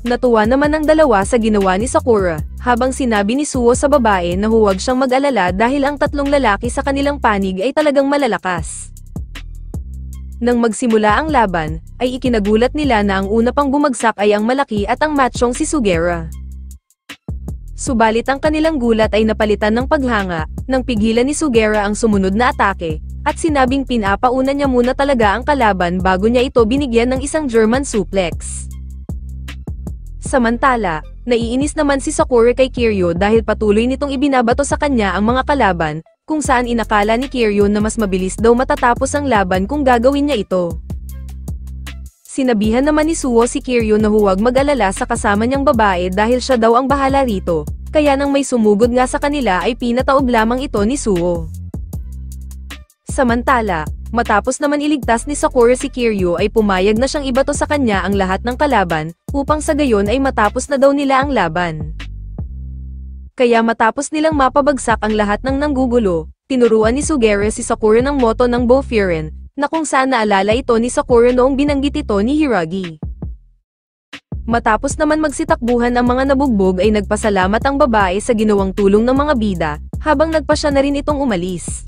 Natuwa naman ang dalawa sa ginawa ni Sakura, habang sinabi ni Suo sa babae na huwag siyang mag-alala dahil ang 3 lalaki sa kanilang panig ay talagang malalakas. Nang magsimula ang laban, ay ikinagulat nila na ang una pang bumagsak ay ang malaki at ang matsyong si Sugera. Subalit ang kanilang gulat ay napalitan ng paghanga, nang pigilan ni Sugera ang sumunod na atake, at sinabing pinapauna niya muna talaga ang kalaban bago niya ito binigyan ng isang German suplex. Samantala, naiinis naman si Sakura kay Kiryu dahil patuloy nitong ibinabato sa kanya ang mga kalaban, kung saan inakala ni Kiryu na mas mabilis daw matatapos ang laban kung gagawin niya ito. Sinabihan naman ni Suo si Kiryu na huwag mag-alala sa kasama niyang babae dahil siya daw ang bahala rito, kaya nang may sumugod nga sa kanila ay pinataob lamang ito ni Suo. Samantala, matapos naman iligtas ni Sakura si Kiryu ay pumayag na siyang ibato sa kanya ang lahat ng kalaban, upang sa gayon ay matapos na daw nila ang laban. Kaya matapos nilang mapabagsak ang lahat ng nanggugulo, tinuruan ni Sugera si Sakura ng moto ng Boffiren, na kung saan naalala ito ni Sakura noong binanggit ito ni Hiragi. Matapos naman magsitakbuhan ang mga nabugbog ay nagpasalamat ang babae sa ginawang tulong ng mga bida, habang nagpa siya na rin itong umalis.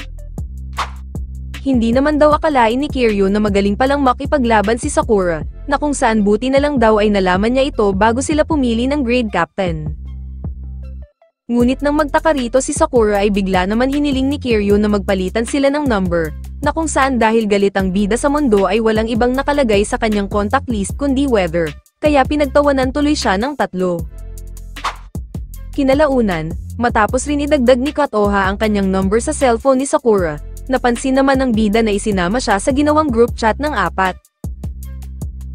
Hindi naman daw akalain ni Kiryu na magaling palang makipaglaban si Sakura, na kung saan buti na lang daw ay nalaman niya ito bago sila pumili ng grade captain. Ngunit nang magtaka rito si Sakura ay bigla naman hiniling ni Kiryu na magpalitan sila ng number, na kung saan dahil galit ang bida sa mundo ay walang ibang nakalagay sa kanyang contact list kundi weather, kaya pinagtawanan tuloy siya ng 3. Kinalaunan, matapos rin idagdag ni Katoha ang kanyang number sa cellphone ni Sakura, napansin naman ng bida na isinama siya sa ginawang group chat ng 4.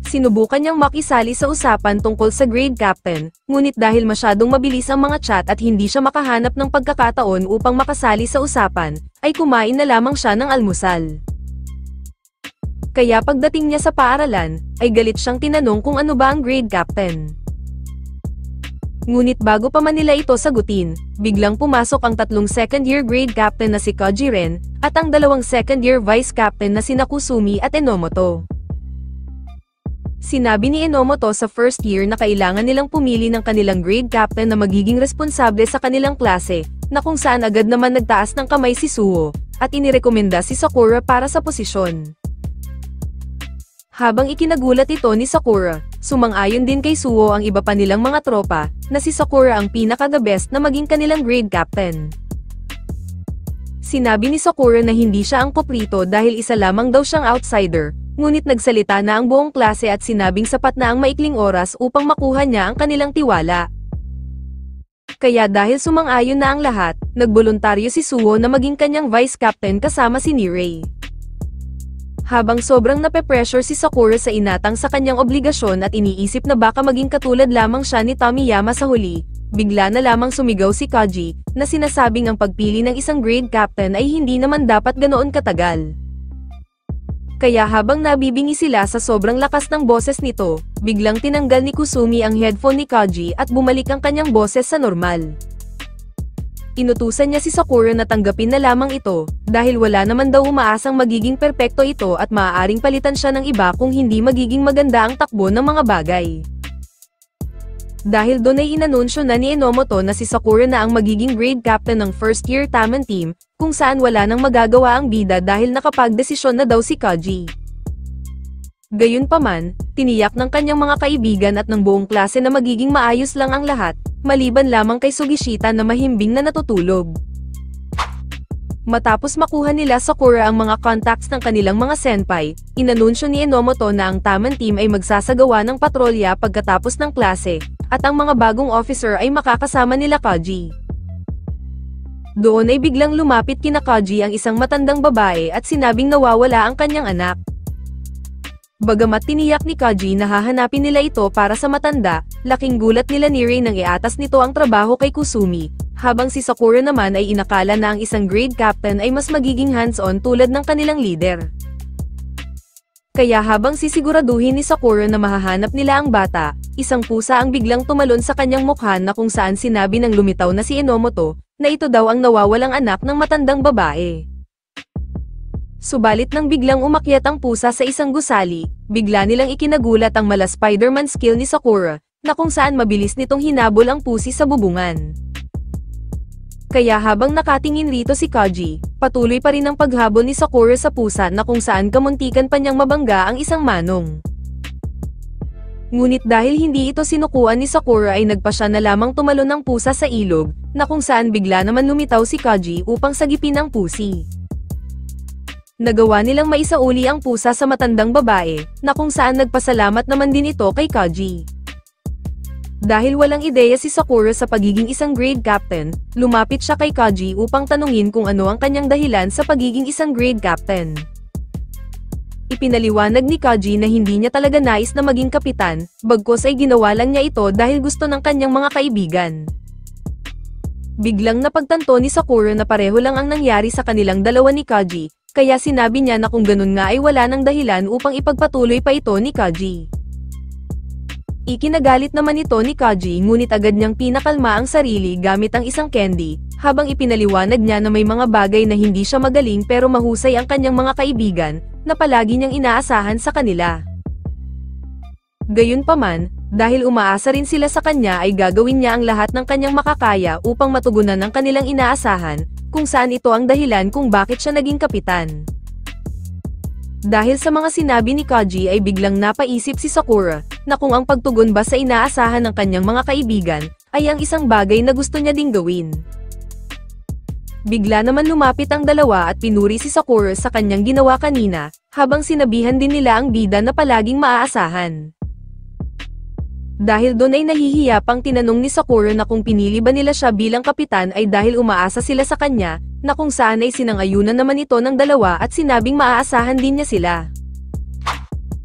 Sinubukan niyang makisali sa usapan tungkol sa grade captain, ngunit dahil masyadong mabilis ang mga chat at hindi siya makahanap ng pagkakataon upang makasali sa usapan, ay kumain na lamang siya ng almusal. Kaya pagdating niya sa paaralan, ay galit siyang tinanong kung ano ba ang grade captain. Ngunit bago pa man nila ito sagutin, biglang pumasok ang 3 second-year grade captain na si Koji Ren, at ang 2 second-year vice captain na sina Kusumi at Enomoto. Sinabi ni Enomoto sa first year na kailangan nilang pumili ng kanilang grade captain na magiging responsable sa kanilang klase, na kung saan agad naman nagtaas ng kamay si Suho, at inirekomenda si Sakura para sa posisyon. Habang ikinagulat ito ni Sakura, sumang-ayon din kay Suho ang iba pa nilang mga tropa, na si Sakura ang pinaka-the best na maging kanilang grade captain. Sinabi ni Sakura na hindi siya ang paborito dahil isa lamang daw siyang outsider, ngunit nagsalita na ang buong klase at sinabing sapat na ang maikling oras upang makuha niya ang kanilang tiwala. Kaya dahil sumang-ayon na ang lahat, nagboluntaryo si Suho na maging kanyang vice captain kasama si Nirei. Habang sobrang nape-pressure si Sakura sa inatang sa kanyang obligasyon at iniisip na baka maging katulad lamang siya ni Tomiyama sa huli, bigla na lamang sumigaw si Koji, na sinasabing ang pagpili ng isang grade captain ay hindi naman dapat ganoon katagal. Kaya habang nabibingi sila sa sobrang lakas ng boses nito, biglang tinanggal ni Kusumi ang headphone ni Koji at bumalik ang kanyang boses sa normal. Inutusan niya si Sakura na tanggapin na lamang ito, dahil wala naman daw umaasang magiging perpekto ito at maaaring palitan siya ng iba kung hindi magiging maganda ang takbo ng mga bagay. Dahil doon ay inanunsyo na ni Enomoto na si Sakura na ang magiging grade captain ng first year Taman team, kung saan wala nang magagawa ang bida dahil nakapagdesisyon na daw si Koji. Gayunpaman, tiniyak ng kanyang mga kaibigan at ng buong klase na magiging maayos lang ang lahat, maliban lamang kay Sugishita na mahimbing na natutulog. Matapos makuha nila Sakura ang mga contacts ng kanilang mga senpai, inanunsyo ni Enomoto na ang Taman team ay magsasagawa ng patrolya pagkatapos ng klase, at ang mga bagong officer ay makakasama nila Koji. Doon ay biglang lumapit kina Koji ang isang matandang babae at sinabing nawawala ang kanyang anak. Bagamat tiniyak ni Koji na hahanapin nila ito para sa matanda, laking gulat nila ni Rei nang iatas nito ang trabaho kay Kusumi, habang si Sakura naman ay inakala na ang isang grade captain ay mas magiging hands-on tulad ng kanilang leader. Kaya habang sisiguraduhin ni Sakura na mahahanap nila ang bata, isang pusa ang biglang tumalon sa kanyang mukha na kung saan sinabi ng lumitaw na si Enomoto, na ito daw ang nawawalang anak ng matandang babae. Subalit nang biglang umakyat ang pusa sa isang gusali, bigla nilang ikinagulat ang mala Spider-Man skill ni Sakura, na kung saan mabilis nitong hinabol ang pusi sa bubungan. Kaya habang nakatingin rito si Koji, patuloy pa rin ang paghabol ni Sakura sa pusa na kung saan kamuntikan pa niyang mabangga ang isang manong. Ngunit dahil hindi ito sinukuan ni Sakura ay nagpa siya na lamang tumalon ng pusa sa ilog, na kung saan bigla naman lumitaw si Koji upang sagipin ang pusi. Nagawa nilang maisauli ang pusa sa matandang babae, na kung saan nagpasalamat naman din ito kay Koji. Dahil walang ideya si Sakura sa pagiging isang grade captain, lumapit siya kay Koji upang tanungin kung ano ang kanyang dahilan sa pagiging isang grade captain. Ipinaliwanag ni Koji na hindi niya talaga nais na maging kapitan, bagkus ay ginawa lang niya ito dahil gusto ng kanyang mga kaibigan. Biglang napagtanto ni Sakura na pareho lang ang nangyari sa kanilang dalawa ni Koji, kaya sinabi niya na kung ganun nga ay wala nang dahilan upang ipagpatuloy pa ito ni Koji. Ikinagalit naman ito ni Koji ngunit agad niyang pinakalma ang sarili gamit ang isang candy, habang ipinaliwanag niya na may mga bagay na hindi siya magaling pero mahusay ang kanyang mga kaibigan, na palagi niyang inaasahan sa kanila. Gayunpaman, dahil umaasa rin sila sa kanya ay gagawin niya ang lahat ng kanyang makakaya upang matugunan ang kanilang inaasahan, kung saan ito ang dahilan kung bakit siya naging kapitan. Dahil sa mga sinabi ni Koji ay biglang napaisip si Sakura, na kung ang pagtugon ba sa inaasahan ng kanyang mga kaibigan, ay ang isang bagay na gusto niya ding gawin. Bigla naman lumapit ang dalawa at pinuri si Sakura sa kanyang ginawa kanina, habang sinabihan din nila ang bida na palaging maaasahan. Dahil doon ay nahihiya pang tinanong ni Sakura na kung pinili ba nila siya bilang kapitan ay dahil umaasa sila sa kanya, na kung saan ay sinangayunan naman ito ng dalawa at sinabing maaasahan din niya sila.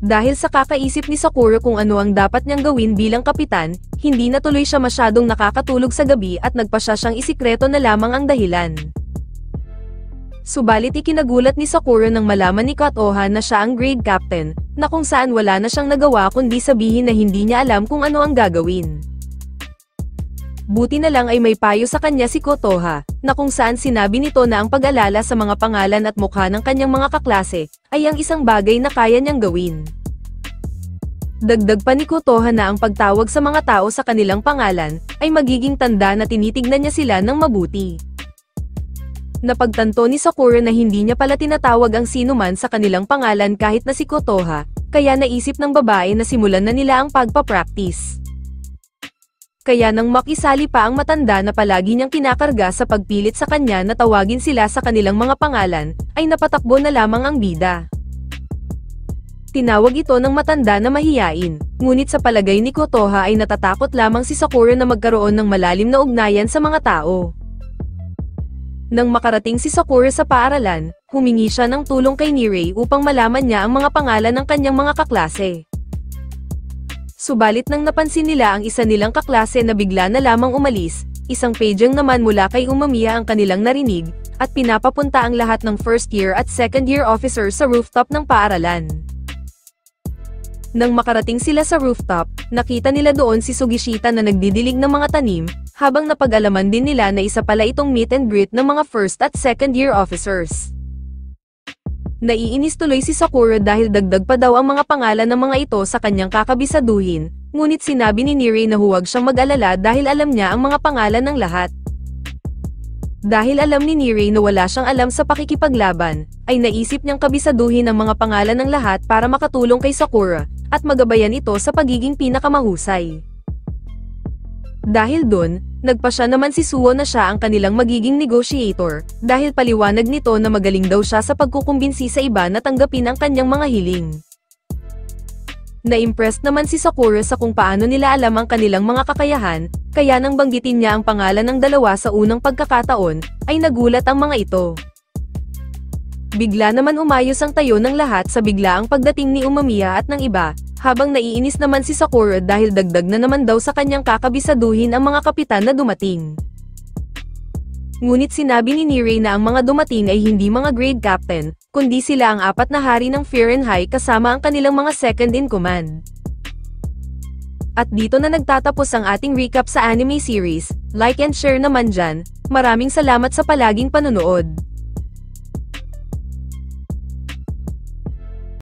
Dahil sa kakaisip ni Sakura kung ano ang dapat niyang gawin bilang kapitan, hindi na tuloy siya masyadong nakakatulog sa gabi at nagpasya siyang isikreto na lamang ang dahilan. Subalit ikinagulat ni Sakura nang malaman ni Kotoha na siya ang grade captain, na kung saan wala na siyang nagawa kundi sabihin na hindi niya alam kung ano ang gagawin. Buti na lang ay may payo sa kanya si Kotoha, na kung saan sinabi nito na ang pag-alala sa mga pangalan at mukha ng kanyang mga kaklase, ay ang isang bagay na kaya niyang gawin. Dagdag pa ni Kotoha na ang pagtawag sa mga tao sa kanilang pangalan, ay magiging tanda na tinitignan niya sila ng mabuti. Napagtanto ni Sakura na hindi niya pala tinatawag ang sinuman sa kanilang pangalan kahit na si Kotoha, kaya naisip ng babae na simulan na nila ang pagpa-practice. Kaya nang makisali pa ang matanda na palagi niyang kinakarga sa pagpilit sa kanya na tawagin sila sa kanilang mga pangalan, ay napatakbo na lamang ang bida. Tinawag ito ng matanda na mahiyain, ngunit sa palagay ni Kotoha ay natatakot lamang si Sakura na magkaroon ng malalim na ugnayan sa mga tao. Nang makarating si Sakura sa paaralan, humingi siya ng tulong kay Nirei upang malaman niya ang mga pangalan ng kanyang mga kaklase. Subalit nang napansin nila ang isa nilang kaklase na bigla na lamang umalis, isang paging naman mula kay Umamiya ang kanilang narinig, at pinapapunta ang lahat ng first year at second year officers sa rooftop ng paaralan. Nang makarating sila sa rooftop, nakita nila doon si Sugishita na nagdidilig ng mga tanim, habang napag-alaman din nila na isa pala itong meet and greet ng mga first at second year officers. Naiinis tuloy si Sakura dahil dagdag pa daw ang mga pangalan ng mga ito sa kanyang kakabisaduhin, ngunit sinabi ni Nirei na huwag siyang mag-alala dahil alam niya ang mga pangalan ng lahat. Dahil alam ni Nirei na wala siyang alam sa pakikipaglaban, ay naisip niyang kabisaduhin ang mga pangalan ng lahat para makatulong kay Sakura, at magabayan ito sa pagiging pinakamahusay. Dahil dun, nagpa siya naman si Suo na siya ang kanilang magiging negotiator, dahil paliwanag nito na magaling daw siya sa pagkukumbinsi sa iba na tanggapin ang kanyang mga hiling. Na-impressed naman si Sakura sa kung paano nila alam ang kanilang mga kakayahan, kaya nang banggitin niya ang pangalan ng dalawa sa unang pagkakataon, ay nagulat ang mga ito. Bigla naman umayos ang tayo ng lahat sa biglaang pagdating ni Umamiya at ng iba, habang naiinis naman si Sakura dahil dagdag na naman daw sa kanyang kakabisaduhin ang mga kapitan na dumating. Ngunit sinabi ni Nirei na ang mga dumating ay hindi mga grade captain, kundi sila ang apat na hari ng Fahrenheit kasama ang kanilang mga second in command. At dito na nagtatapos ang ating recap sa anime series. Like and share naman dyan. Maraming salamat sa palaging panonood.